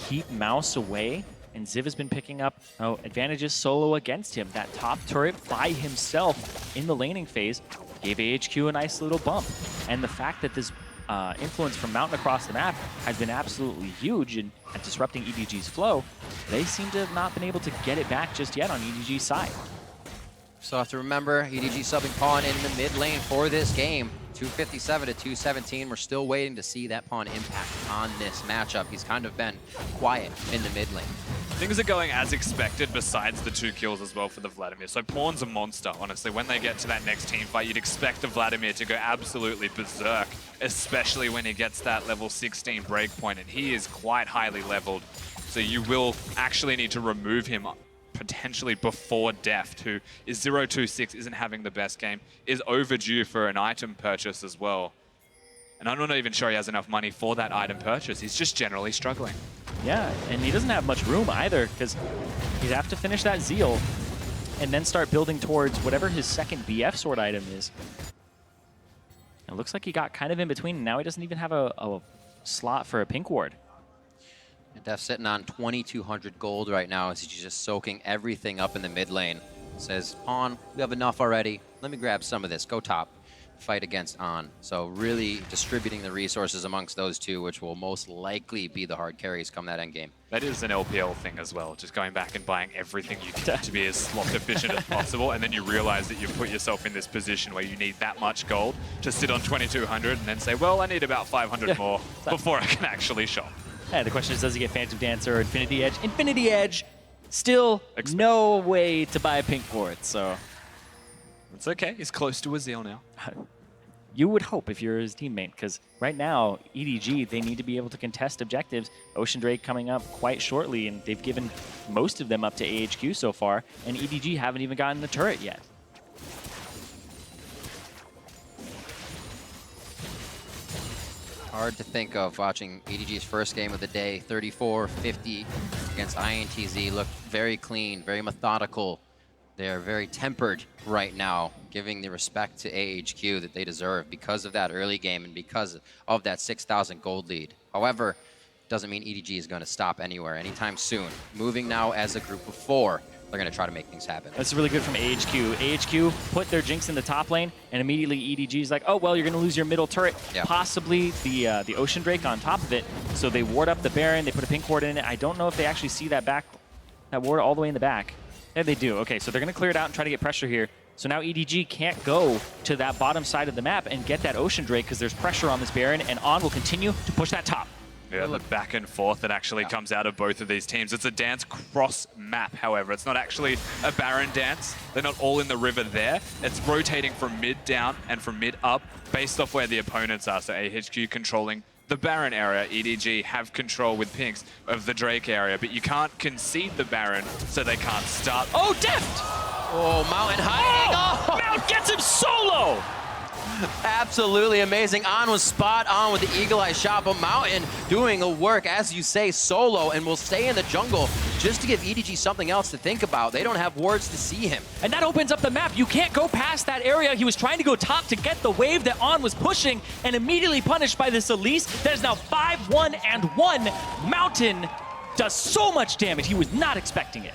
keep Mouse away, and Ziv has been picking up advantages solo against him. That top turret by himself in the laning phase gave AHQ a nice little bump. And the fact that this influence from Mountain across the map has been absolutely huge in disrupting EDG's flow, they seem to have not been able to get it back just yet on EDG's side. So have to remember, EDG subbing Pawn in the mid lane for this game. 257 to 217. We're still waiting to see that Pawn impact on this matchup. He's kind of been quiet in the mid lane. Things are going as expected besides the 2 kills as well for the Vladimir. So Pawn's a monster, honestly. When they get to that next team fight, you'd expect the Vladimir to go absolutely berserk, especially when he gets that level 16 breakpoint, and he is quite highly leveled. So you will actually need to remove him potentially before Deft, who is 0-2-6, isn't having the best game, is overdue for an item purchase as well. And I'm not even sure he has enough money for that item purchase. He's just generally struggling. Yeah, and he doesn't have much room either, because he'd have to finish that Zeal and then start building towards whatever his second BF sword item is. It looks like he got kind of in between, and now he doesn't even have a slot for a pink ward. And Deft sitting on 2,200 gold right now as he's just soaking everything up in the mid lane. Says, Pawn, we have enough already. Let me grab some of this. Go top. Fight against On. So really distributing the resources amongst those two, which will most likely be the hard carries come that end game. That is an LPL thing as well, just going back and buying everything you can to be as slot efficient as possible, and then you realize that you've put yourself in this position where you need that much gold to sit on 2,200 and then say, well, I need about 500 more before I can actually shop. Yeah, the question is, does he get Phantom Dancer or Infinity Edge? Infinity Edge, still no way to buy a pink ward, so... It's okay, he's close to a Zeal now. You would hope if you're his teammate, because right now, EDG, they need to be able to contest objectives. Ocean Drake coming up quite shortly, and they've given most of them up to AHQ so far, and EDG haven't even gotten the turret yet. Hard to think of watching EDG's first game of the day, 34-50 against INTZ. Looked very clean, very methodical. They are very tempered right now, giving the respect to AHQ that they deserve because of that early game and because of that 6,000 gold lead. However, doesn't mean EDG is going to stop anywhere anytime soon. Moving now as a group of 4, they're going to try to make things happen. That's really good from AHQ. AHQ put their Jinx in the top lane, and immediately EDG is like, oh, well, you're going to lose your middle turret, possibly the Ocean Drake on top of it. So they ward up the Baron, they put a pink ward in it. I don't know if they actually see that ward all the way in the back. Yeah, they do. Okay, so they're going to clear it out and try to get pressure here. So now EDG can't go to that bottom side of the map and get that Ocean Drake because there's pressure on this Baron, and On will continue to push that top. Yeah, the back and forth that actually comes out of both of these teams. It's a dance cross map, however. It's not actually a Baron dance. They're not all in the river there. It's rotating from mid down and from mid up based off where the opponents are. So AHQ controlling the Baron area. EDG have control with pinks of the Drake area, but you can't concede the Baron, so they can't start. Oh, Deft! Oh, Mountain hiding! Oh, Mount gets him solo! Absolutely amazing. On was spot on with the Eagle Eye shot, but Mountain doing a work, as you say, solo, and will stay in the jungle just to give EDG something else to think about. They don't have wards to see him. And that opens up the map. You can't go past that area. He was trying to go top to get the wave that On was pushing, and immediately punished by this Elise. That is now 5-1-1. Mountain does so much damage. He was not expecting it.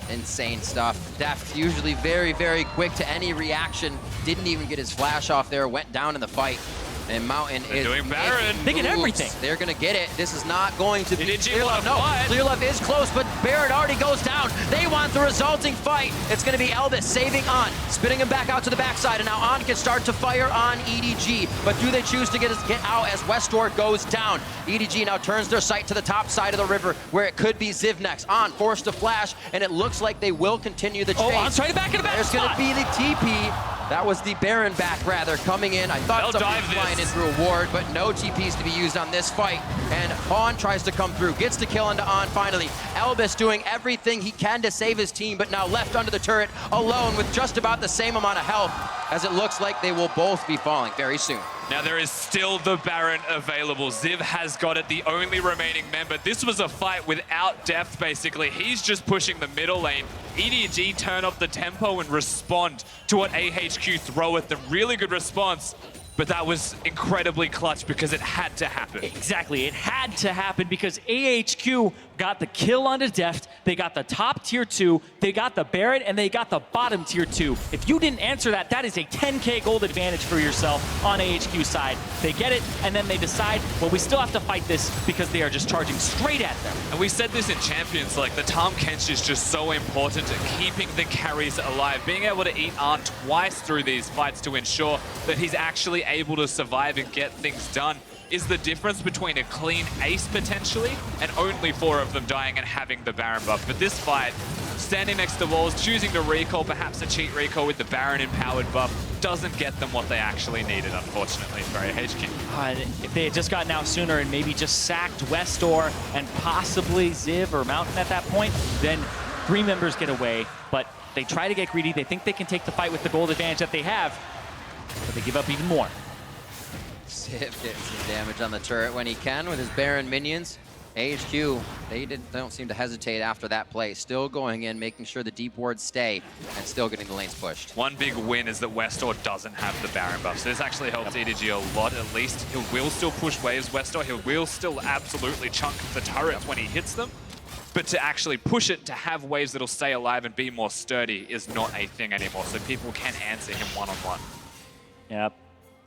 Insane stuff. Deft usually very, very quick to any reaction. Didn't even get his flash off there. Went down in the fight. And Mountain is doing Baron. They get everything. They're going to get it. This is not going to be ClearLove. No, ClearLove is close, but Baron already goes down. They want the resulting fight. It's going to be Albis saving On, spinning him back out to the backside, and now On can start to fire on EDG. But do they choose to get out as westdoor goes down? EDG now turns their sight to the top side of the river, where it could be Ziv next. On forced to flash, and it looks like they will continue the chase. Oh, On's trying to back in the back. There's going to be the TP. That was the Baron back, rather, coming in. I thought somebody was flying in through a ward, but no TPs to be used on this fight. And On tries to come through, gets the kill into On finally. Albis doing everything he can to save his team, but now left under the turret, alone with just about the same amount of health, as it looks like they will both be falling very soon. Now there is still the Baron available. Ziv has got it, the only remaining member. This was a fight without Deft, basically. He's just pushing the middle lane. EDG turn up the tempo and respond to what AHQ throw at them. Really good response, but that was incredibly clutch because it had to happen. Exactly, it had to happen because AHQ got the kill onto Deft, they got the top tier 2, they got the Baron, and they got the bottom tier 2. If you didn't answer that, that is a 10k gold advantage for yourself on AHQ's side. They get it, and then they decide, well, we still have to fight this because they are just charging straight at them. And we said this in Champions, like the Tahm Kench is just so important at keeping the carries alive, being able to eat On twice through these fights to ensure that he's actually able to survive and get things done is the difference between a clean ace potentially and only 4 of them dying and having the Baron buff. But this fight, standing next to walls, choosing to recall, perhaps a cheat recall with the Baron empowered buff, doesn't get them what they actually needed, unfortunately, for AHQ. If they had just gotten out sooner and maybe just sacked westdoor and possibly Ziv or Mountain at that point, then 3 members get away. But they try to get greedy. They think they can take the fight with the gold advantage that they have, but they give up even more. Ziv gets some damage on the turret when he can with his Baron minions. AHQ, they don't seem to hesitate after that play. Still going in, making sure the deep wards stay, and still getting the lanes pushed. One big win is that westdoor doesn't have the Baron buff, so this actually helps EDG a lot. At least he will still push waves westdoor. He will still absolutely chunk the turrets when he hits them. But to actually push it, to have waves that'll stay alive and be more sturdy is not a thing anymore, so people can answer him one-on-one. Yep.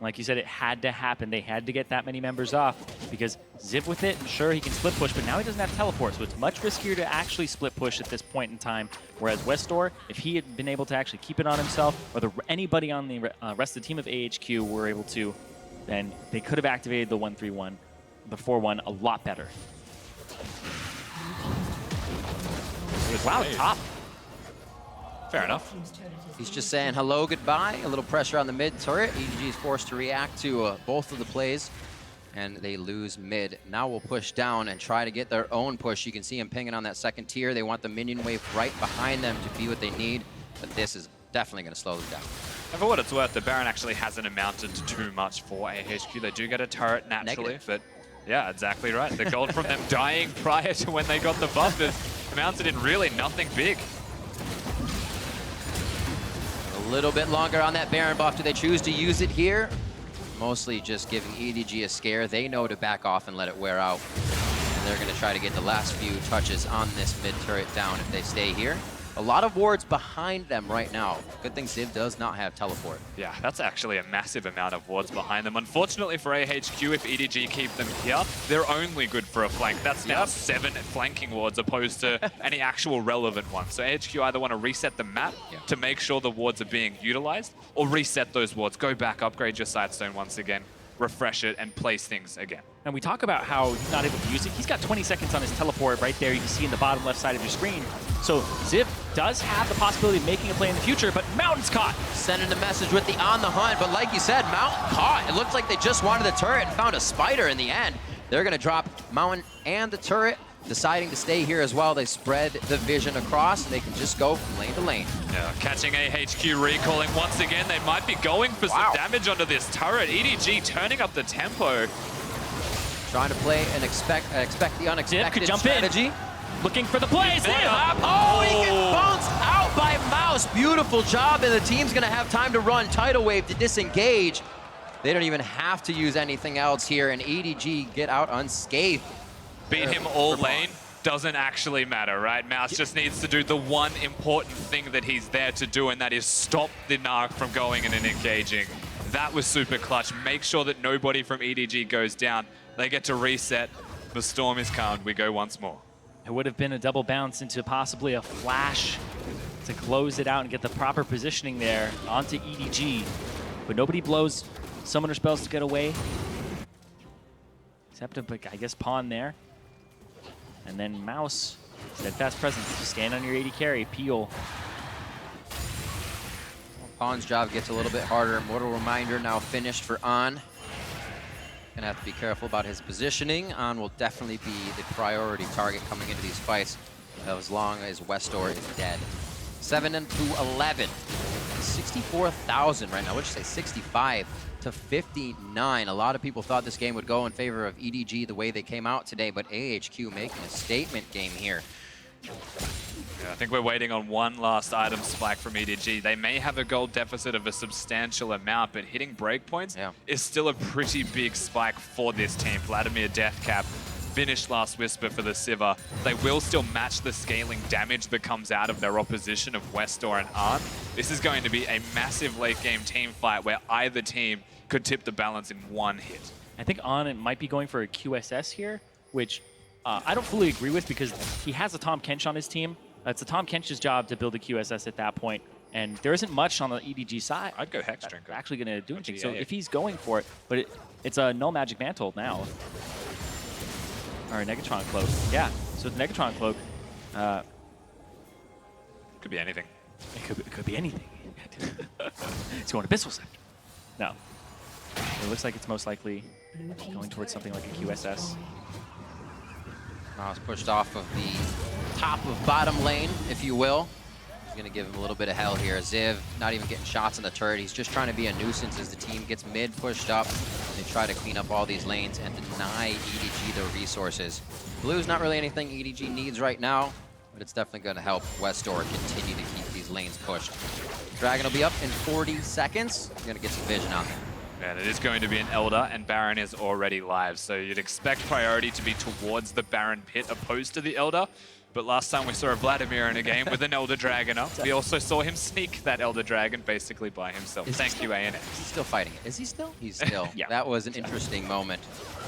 Like you said, it had to happen. They had to get that many members off because Ziv with it, sure, he can split push, but now he doesn't have teleport, so it's much riskier to actually split push at this point in time. Whereas westdoor, if he had been able to actually keep it on himself, or anybody on the rest of the team of AHQ were able to, then they could have activated the 1-3-1, the 4-1 a lot better. It was loud top. Fair enough. He's just saying hello, goodbye. A little pressure on the mid turret. EDG is forced to react to both of the plays, and they lose mid. Now we'll push down and try to get their own push. You can see him pinging on that second tier. They want the minion wave right behind them to be what they need, but this is definitely going to slow them down. And for what it's worth, the Baron actually hasn't amounted to too much for AHQ. They do get a turret naturally, but yeah, exactly right. The gold from them dying prior to when they got the buff has amounted in really nothing big. little bit longer on that Baron buff. Do they choose to use it here? Mostly just giving EDG a scare. They know to back off and let it wear out. And they're going to try to get the last few touches on this mid turret down if they stay here. A lot of wards behind them right now. Good thing Ziv does not have teleport. Yeah, that's actually a massive amount of wards behind them. Unfortunately for AHQ, if EDG keep them here, they're only good for a flank. That's now 7 flanking wards opposed to any actual relevant ones. So AHQ either want to reset the map to make sure the wards are being utilized, or reset those wards, go back, upgrade your Sightstone once again, refresh it, and place things again. And we talk about how he's not able to use it. He's got 20 seconds on his teleport right there. You can see in the bottom left side of your screen. So Ziv does have the possibility of making a play in the future, but Mountain's caught. Sending a message with the on the hunt, but like you said, Mountain caught. It looked like they just wanted the turret and found a spider in the end. They're gonna drop Mountain and the turret, deciding to stay here as well. They spread the vision across, and they can just go from lane to lane. Yeah, catching AHQ recalling once again. They might be going for some damage onto this turret. EDG turning up the tempo. Trying to play and expect the unexpected jump strategy. in. Looking for the plays. Oh, he gets bounced out by Mouse. Beautiful job, and the team's gonna have time to run Tidal Wave to disengage. They don't even have to use anything else here, and EDG get out unscathed. Beat him all lane doesn't actually matter, right? Mouse just needs to do the one important thing that he's there to do, and that is stop the Gnar from going in and engaging. That was super clutch. Make sure that nobody from EDG goes down. They get to reset. The storm is calmed. We go once more. It would have been a double bounce into possibly a flash to close it out and get the proper positioning there onto EDG. But nobody blows summoner spells to get away. Except a, I guess, pawn there. And then Mouse, steadfast presence, stand on your AD carry, peel. Pawn's job gets a little bit harder. Mortal Reminder now finished for On. Gonna have to be careful about his positioning. On will definitely be the priority target coming into these fights as long as westdoor is dead. 7-11. 64,000 right now. What'd you say? 65 to 59. A lot of people thought this game would go in favor of EDG the way they came out today, but AHQ making a statement game here. Yeah, I think we're waiting on one last item spike from EDG. They may have a gold deficit of a substantial amount, but hitting breakpoints is still a pretty big spike for this team. Vladimir Deathcap finished Last Whisper for the Sivir. They will still match the scaling damage that comes out of their opposition of westdoor and Arn. This is going to be a massive late game team fight where either team could tip the balance in one hit. I think On might be going for a QSS here, which I don't fully agree with because he has a Tahm Kench on his team. It's a Tahm Kench's job to build a QSS at that point, and there isn't much on the EDG side. I'd go Hex Drinker. Actually going to do anything. So if he's going for it, but it's a Null Magic Mantle now. Or a Negatron Cloak. Yeah, so the Negatron Cloak. Could be anything. It could be anything. It's going to Abyssal Scepter. No. It looks like it's most likely going towards something like a QSS. Mouse pushed off of the top of bottom lane, if you will. He's gonna give him a little bit of hell here. Ziv not even getting shots on the turret. He's just trying to be a nuisance as the team gets mid pushed up. They try to clean up all these lanes and deny EDG the resources. Blue's not really anything EDG needs right now, but it's definitely gonna help westdoor continue to keep these lanes pushed. Dragon will be up in 40 seconds. You're gonna get some vision on there. And it is going to be an Elder, and Baron is already live, so you'd expect priority to be towards the Baron pit opposed to the Elder. But last time we saw a Vladimir in a game with an Elder Dragon up, we also saw him sneak that Elder Dragon basically by himself. Thank you, ANX. He's still fighting it. Is he still? He's still. Yeah. That was an interesting moment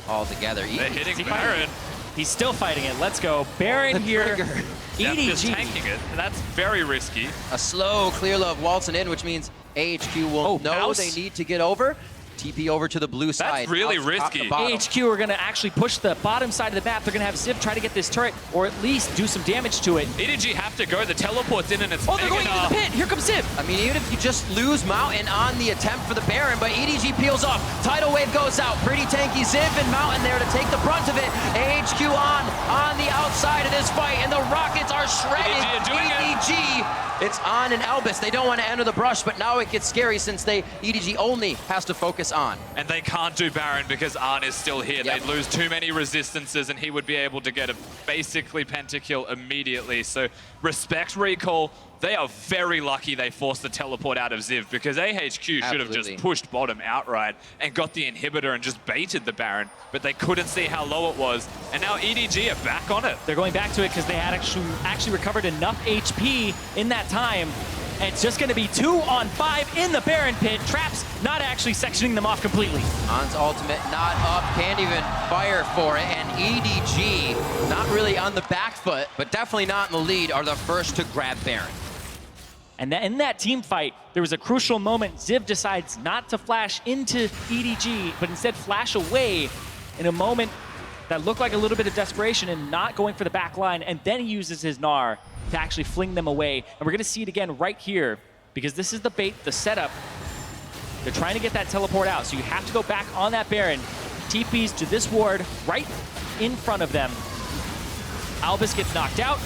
altogether. They're hitting Baron. He's still fighting it. Let's go. Baron here. EDG just EDG. tanking it. That's very risky. A slow ClearLove waltzing in, which means AHQ will know Mouse. they need to get over. TP over to the blue side. That's really Out to top risky. to bottom. AHQ are going to actually push the bottom side of the map. They're going to have Ziv try to get this turret, or at least do some damage to it. EDG have to go. The teleport's in and it's Oh, they're going into the pit. Here comes Ziv. I mean, even if you just lose Mountain on the attempt for the Baron, but EDG peels off. Tidal Wave goes out. Pretty tanky Ziv and Mountain there to take the brunt of it. AHQ on the outside of this fight, and the Rockets are shredding EDG. It's On and Albis. They don't want to enter the brush, but now it gets scary since EDG only has to focus themselves on. And they can't do Baron because Arn is still here. Yep. They'd lose too many resistances and he would be able to get a basically pentakill immediately. So respect Recall. They are very lucky they forced the teleport out of Ziv because AHQ should have just pushed bottom outright and got the inhibitor and just baited the Baron, but they couldn't see how low it was. And now EDG are back on it. They're going back to it because they had actually recovered enough HP in that time. And it's just going to be 2 on 5 in the Baron pit. Traps not actually sectioning them off completely. On's ultimate not up, can't even fire for it. And EDG, not really on the back foot, but definitely not in the lead, are the first to grab Baron. And in that team fight, there was a crucial moment. Ziv decides not to flash into EDG, but instead flash away in a moment that looked like a little bit of desperation and not going for the back line. And then he uses his Gnar to actually fling them away. And we're going to see it again right here because this is the bait, the setup. They're trying to get that teleport out. So you have to go back on that Baron. TPs to this ward right in front of them. Albis gets knocked out.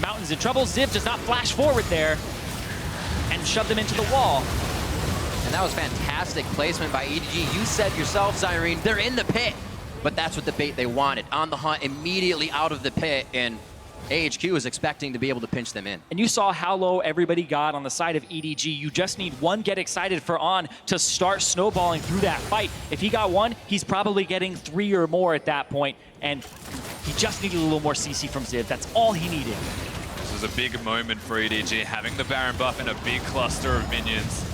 Mountain's in trouble. Ziv does not flash forward there and shove them into the wall. And that was fantastic placement by EDG. You said yourself, Zirene, they're in the pit, but that's what the bait they wanted. On the hunt, immediately out of the pit, and AHQ was expecting to be able to pinch them in. And you saw how low everybody got on the side of EDG. You just need one get excited for On to start snowballing through that fight. If he got one, he's probably getting 3 or more at that point, and he just needed a little more CC from Ziv. That's all he needed. This was a big moment for EDG, having the Baron buff and a big cluster of minions.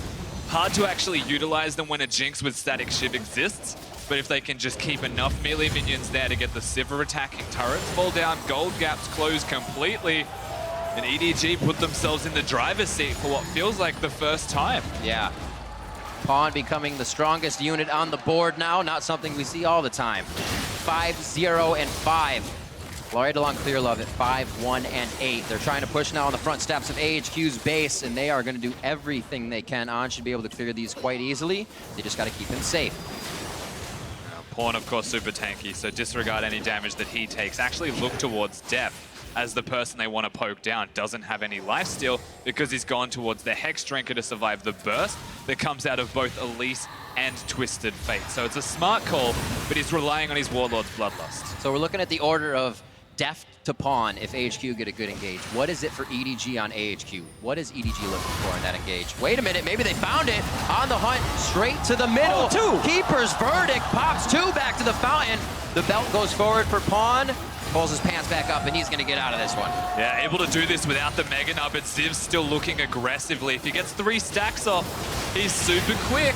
Hard to actually utilize them when a Jinx with static shiv exists, but if they can just keep enough melee minions there to get the Sivir attacking turrets fall down, gold gaps close completely, and EDG put themselves in the driver's seat for what feels like the first time. Yeah. Pawn becoming the strongest unit on the board now, not something we see all the time. 5-0 and 5. Right along ClearLove at 5-1 and 8. They're trying to push now on the front steps of AHQ's base, and they are going to do everything they can. On should be able to clear these quite easily. They just got to keep him safe. Pawn, of course, super tanky, so disregard any damage that he takes. Actually look towards Deft as the person they want to poke down. Doesn't have any lifesteal because he's gone towards the Hex Drinker to survive the burst that comes out of both Elise and Twisted Fate. So it's a smart call, but he's relying on his Warlord's Bloodlust. So we're looking at the order of Deft to Pawn if AHQ get a good engage. What is it for EDG on AHQ? What is EDG looking for in that engage? Wait a minute, maybe they found it. On the hunt, straight to the middle. Oh, 2! Keeper's Verdict pops 2 back to the fountain. The belt goes forward for Pawn. Pulls his pants back up, and he's going to get out of this one. Yeah, able to do this without the Mega Nub, but Ziv's still looking aggressively. If he gets 3 stacks off, he's super quick.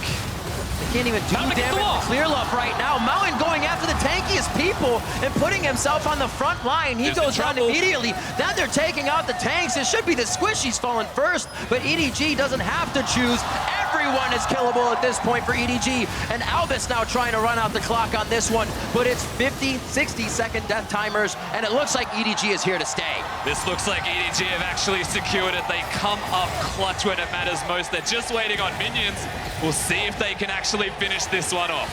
They can't even do damage to ClearLove right now. Mountain going after the tankiest people and putting himself on the front line. He goes down immediately. Now they're taking out the tanks. It should be the Squishies falling first, but EDG doesn't have to choose. Everyone is killable at this point for EDG. And Albis now trying to run out the clock on this one, but it's 50, 60-second death timers, and it looks like EDG is here to stay. This looks like EDG have actually secured it. They come up clutch when it matters most. They're just waiting on minions. We'll see if they can actually finish this one off.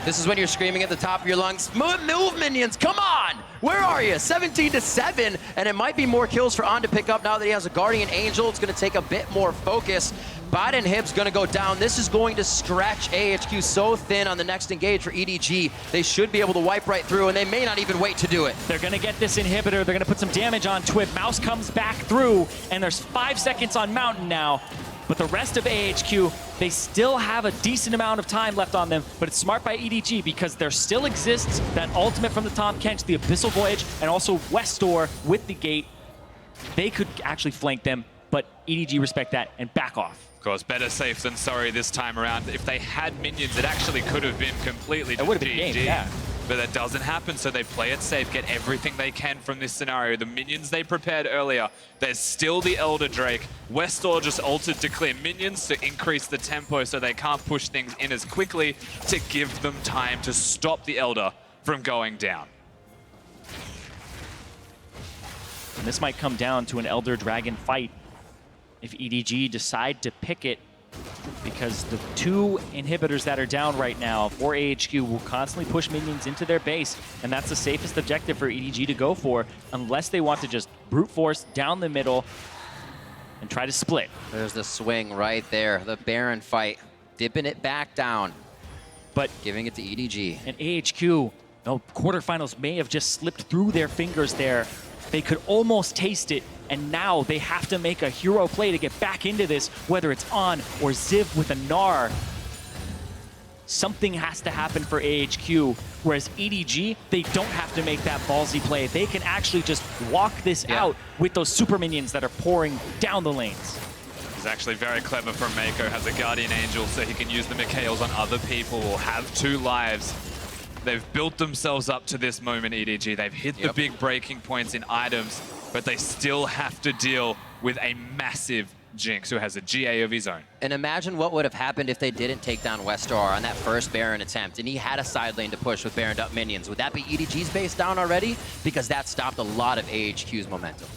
This is when you're screaming at the top of your lungs, move minions, come on! Where are you? 17-7, and it might be more kills for On to pick up now that he has a Guardian Angel. It's going to take a bit more focus. Bot and Hib's going to go down. This is going to stretch AHQ so thin on the next engage for EDG. They should be able to wipe right through, and they may not even wait to do it. They're going to get this inhibitor. They're going to put some damage on Twib. Mouse comes back through, and there's 5 seconds on Mountain now. But the rest of AHQ, they still have a decent amount of time left on them, but it's smart by EDG because there still exists that ultimate from the Tahm Kench, the Abyssal Voyage, and also westdoor with the gate. They could actually flank them, but EDG respect that and back off. Of course, better safe than sorry this time around. If they had minions, it actually could have been completely It would have been GG. game, yeah. But that doesn't happen, so they play it safe, get everything they can from this scenario. The minions they prepared earlier, there's still the Elder Drake. westdoor just altered to clear minions to increase the tempo so they can't push things in as quickly to give them time to stop the Elder from going down. And this might come down to an Elder Dragon fight if EDG decide to pick it, because the 2 inhibitors that are down right now for AHQ will constantly push minions into their base, and that's the safest objective for EDG to go for, unless they want to just brute force down the middle and try to split. There's the swing right there, the Baron fight. dipping it back down, But giving it to EDG. and AHQ, no, quarterfinals may have just slipped through their fingers there. They could almost taste it, and now they have to make a hero play to get back into this, whether it's On or Ziv with a Gnar. Something has to happen for AHQ, whereas EDG, they don't have to make that ballsy play. They can actually just walk this out with those super minions that are pouring down the lanes. It's actually very clever from Meiko. Has a Guardian Angel so he can use the Mikhails on other people or have 2 lives. They've built themselves up to this moment, EDG. They've hit the big breaking points in items, but they still have to deal with a massive Jinx who has a GA of his own. And imagine what would have happened if they didn't take down westdoor on that first Baron attempt, and he had a side lane to push with Baroned up minions. Would that be EDG's base down already? Because that stopped a lot of AHQ's momentum.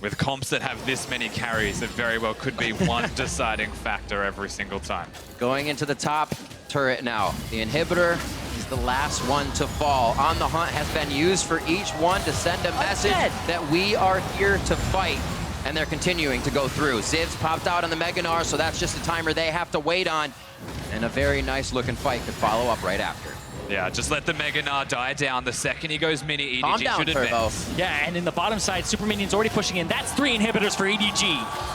With comps that have this many carries, it very well could be one deciding factor every single time. Going into the top turret now. The inhibitor is the last one to fall. On the Hunt has been used for each one to send a message that we are here to fight. And they're continuing to go through. Ziv's popped out on the Mega Gnar, so that's just a timer they have to wait on. And a very nice looking fight could follow up right after. Yeah, just let the Mega Gnar die down. The second he goes mini, Calm EDG down, should Turbo. advance. Yeah, and in the bottom side, super minions already pushing in. That's 3 inhibitors for EDG.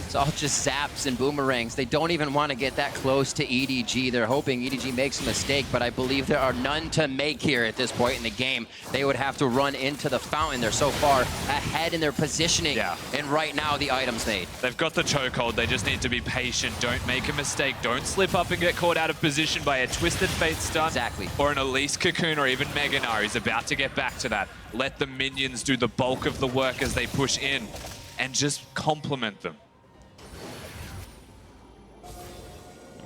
It's all just zaps and boomerangs. They don't even want to get that close to EDG. They're hoping EDG makes a mistake, but I believe there are none to make here at this point in the game. They would have to run into the fountain. They're so far ahead in their positioning. Yeah. And right now, the item's made. They've got the chokehold. They just need to be patient. Don't make a mistake. Don't slip up and get caught out of position by a Twisted Fate stun. Exactly. Or an Elise Cocoon or even Mega Gnar. He's about to get back to that. Let the minions do the bulk of the work as they push in and just complement them.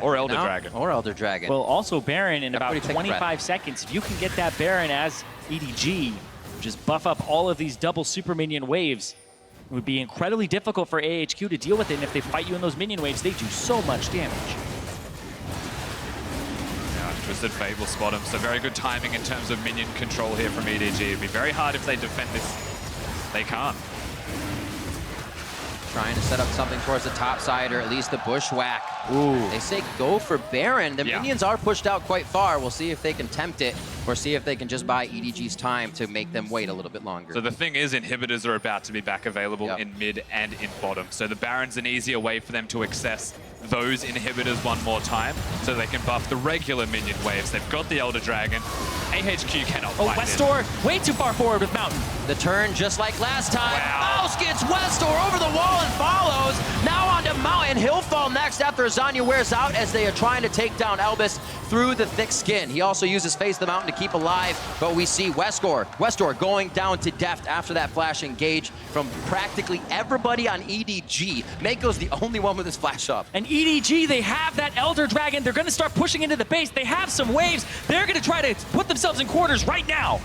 Or Elder Dragon. Or Elder Dragon. Well, also Baron in about Everybody take a 25 breath. seconds. If you can get that Baron as EDG, just buff up all of these double super minion waves, it would be incredibly difficult for AHQ to deal with it. And if they fight you in those minion waves, they do so much damage. Yeah, Twisted Fate will spot him. So very good timing in terms of minion control here from EDG. It'd be very hard if they defend this. They can't. Trying to set up something towards the top side, or at least the bushwhack. Ooh. They say go for Baron. The minions are pushed out quite far. We'll see if they can tempt it, or see if they can just buy EDG's time to make them wait a little bit longer. So the thing is, inhibitors are about to be back available in mid and in bottom. So the Baron's an easier way for them to access those inhibitors one more time, so they can buff the regular minion waves. They've got the Elder Dragon. AHQ cannot fight westdoor, way too far forward with Mountain. The turn, just like last time. Wow. Mouse gets westdoor over the wall and follows. Now onto Mountain. He'll fall next after Zanya wears out as they are trying to take down Albis through the thick skin. He also uses Face the Mountain to keep alive, but we see westdoor going down to Deft after that flash engage from practically everybody on EDG. Meiko's the only one with his flash up. And EDG, they have that Elder Dragon. They're going to start pushing into the base. They have some waves. They're going to try to put themselves in quarters right now.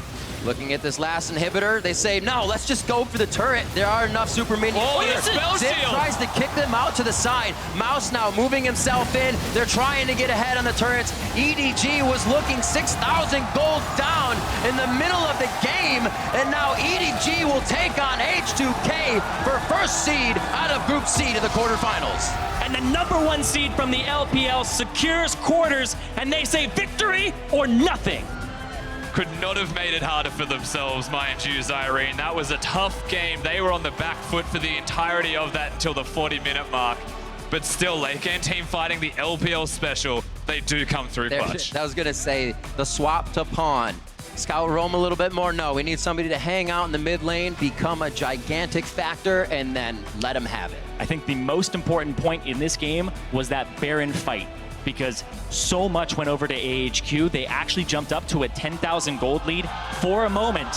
Looking at this last inhibitor, they say, no, let's just go for the turret. There are enough super minions. Oh, the spell Zip shield. tries to kick them out to the side. Mouse now moving himself in. They're trying to get ahead on the turrets. EDG was looking 6,000 gold down in the middle of the game. And now EDG will take on H2K for first seed out of Group C to the quarterfinals. And the #1 seed from the LPL secures quarters, and they say victory or nothing. Could not have made it harder for themselves, mind you, Zirene. That was a tough game. They were on the back foot for the entirety of that until the 40-minute mark. But still, late game team fighting the LPL special, they do come through clutch. I was going to say, the swap to pawn. Scout roam a little bit more. No, we need somebody to hang out in the mid lane, become a gigantic factor, and then let them have it. I think the most important point in this game was that Baron fight, because so much went over to AHQ. They actually jumped up to a 10,000 gold lead for a moment.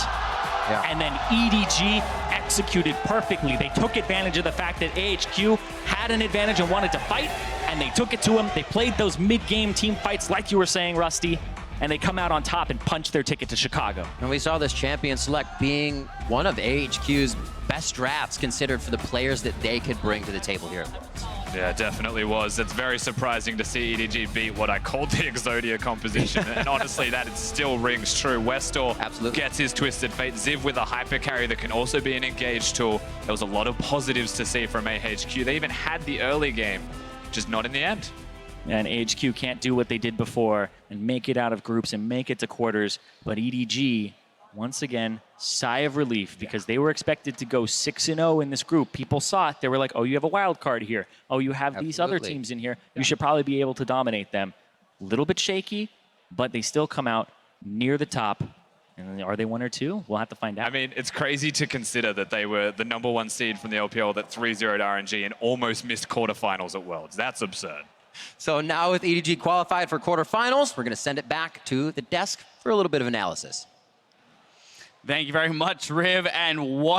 And then EDG executed perfectly. They took advantage of the fact that AHQ had an advantage and wanted to fight, and they took it to them. They played those mid-game team fights like you were saying, Rusty, and they come out on top and punch their ticket to Chicago. And we saw this champion select being one of AHQ's best drafts considered for the players that they could bring to the table here. Yeah, definitely was. It's very surprising to see EDG beat what I called the Exodia composition. And honestly, that it still rings true. westdoor gets his Twisted Fate. Ziv with a hyper carry that can also be an engaged tool. There was a lot of positives to see from AHQ. They even had the early game just not in the end. And AHQ can't do what they did before and make it out of groups and make it to quarters. But EDG, once again, sigh of relief because they were expected to go 6-0 in this group. People saw it. They were like, oh, you have a wild card here. Oh, you have these other teams in here. You should probably be able to dominate them. A little bit shaky, but they still come out near the top. And are they 1 or 2? We'll have to find out. I mean, it's crazy to consider that they were the #1 seed from the LPL that 3-0'd RNG and almost missed quarterfinals at Worlds. That's absurd. So now with EDG qualified for quarterfinals, we're going to send it back to the desk for a little bit of analysis. Thank you very much, Riv. And what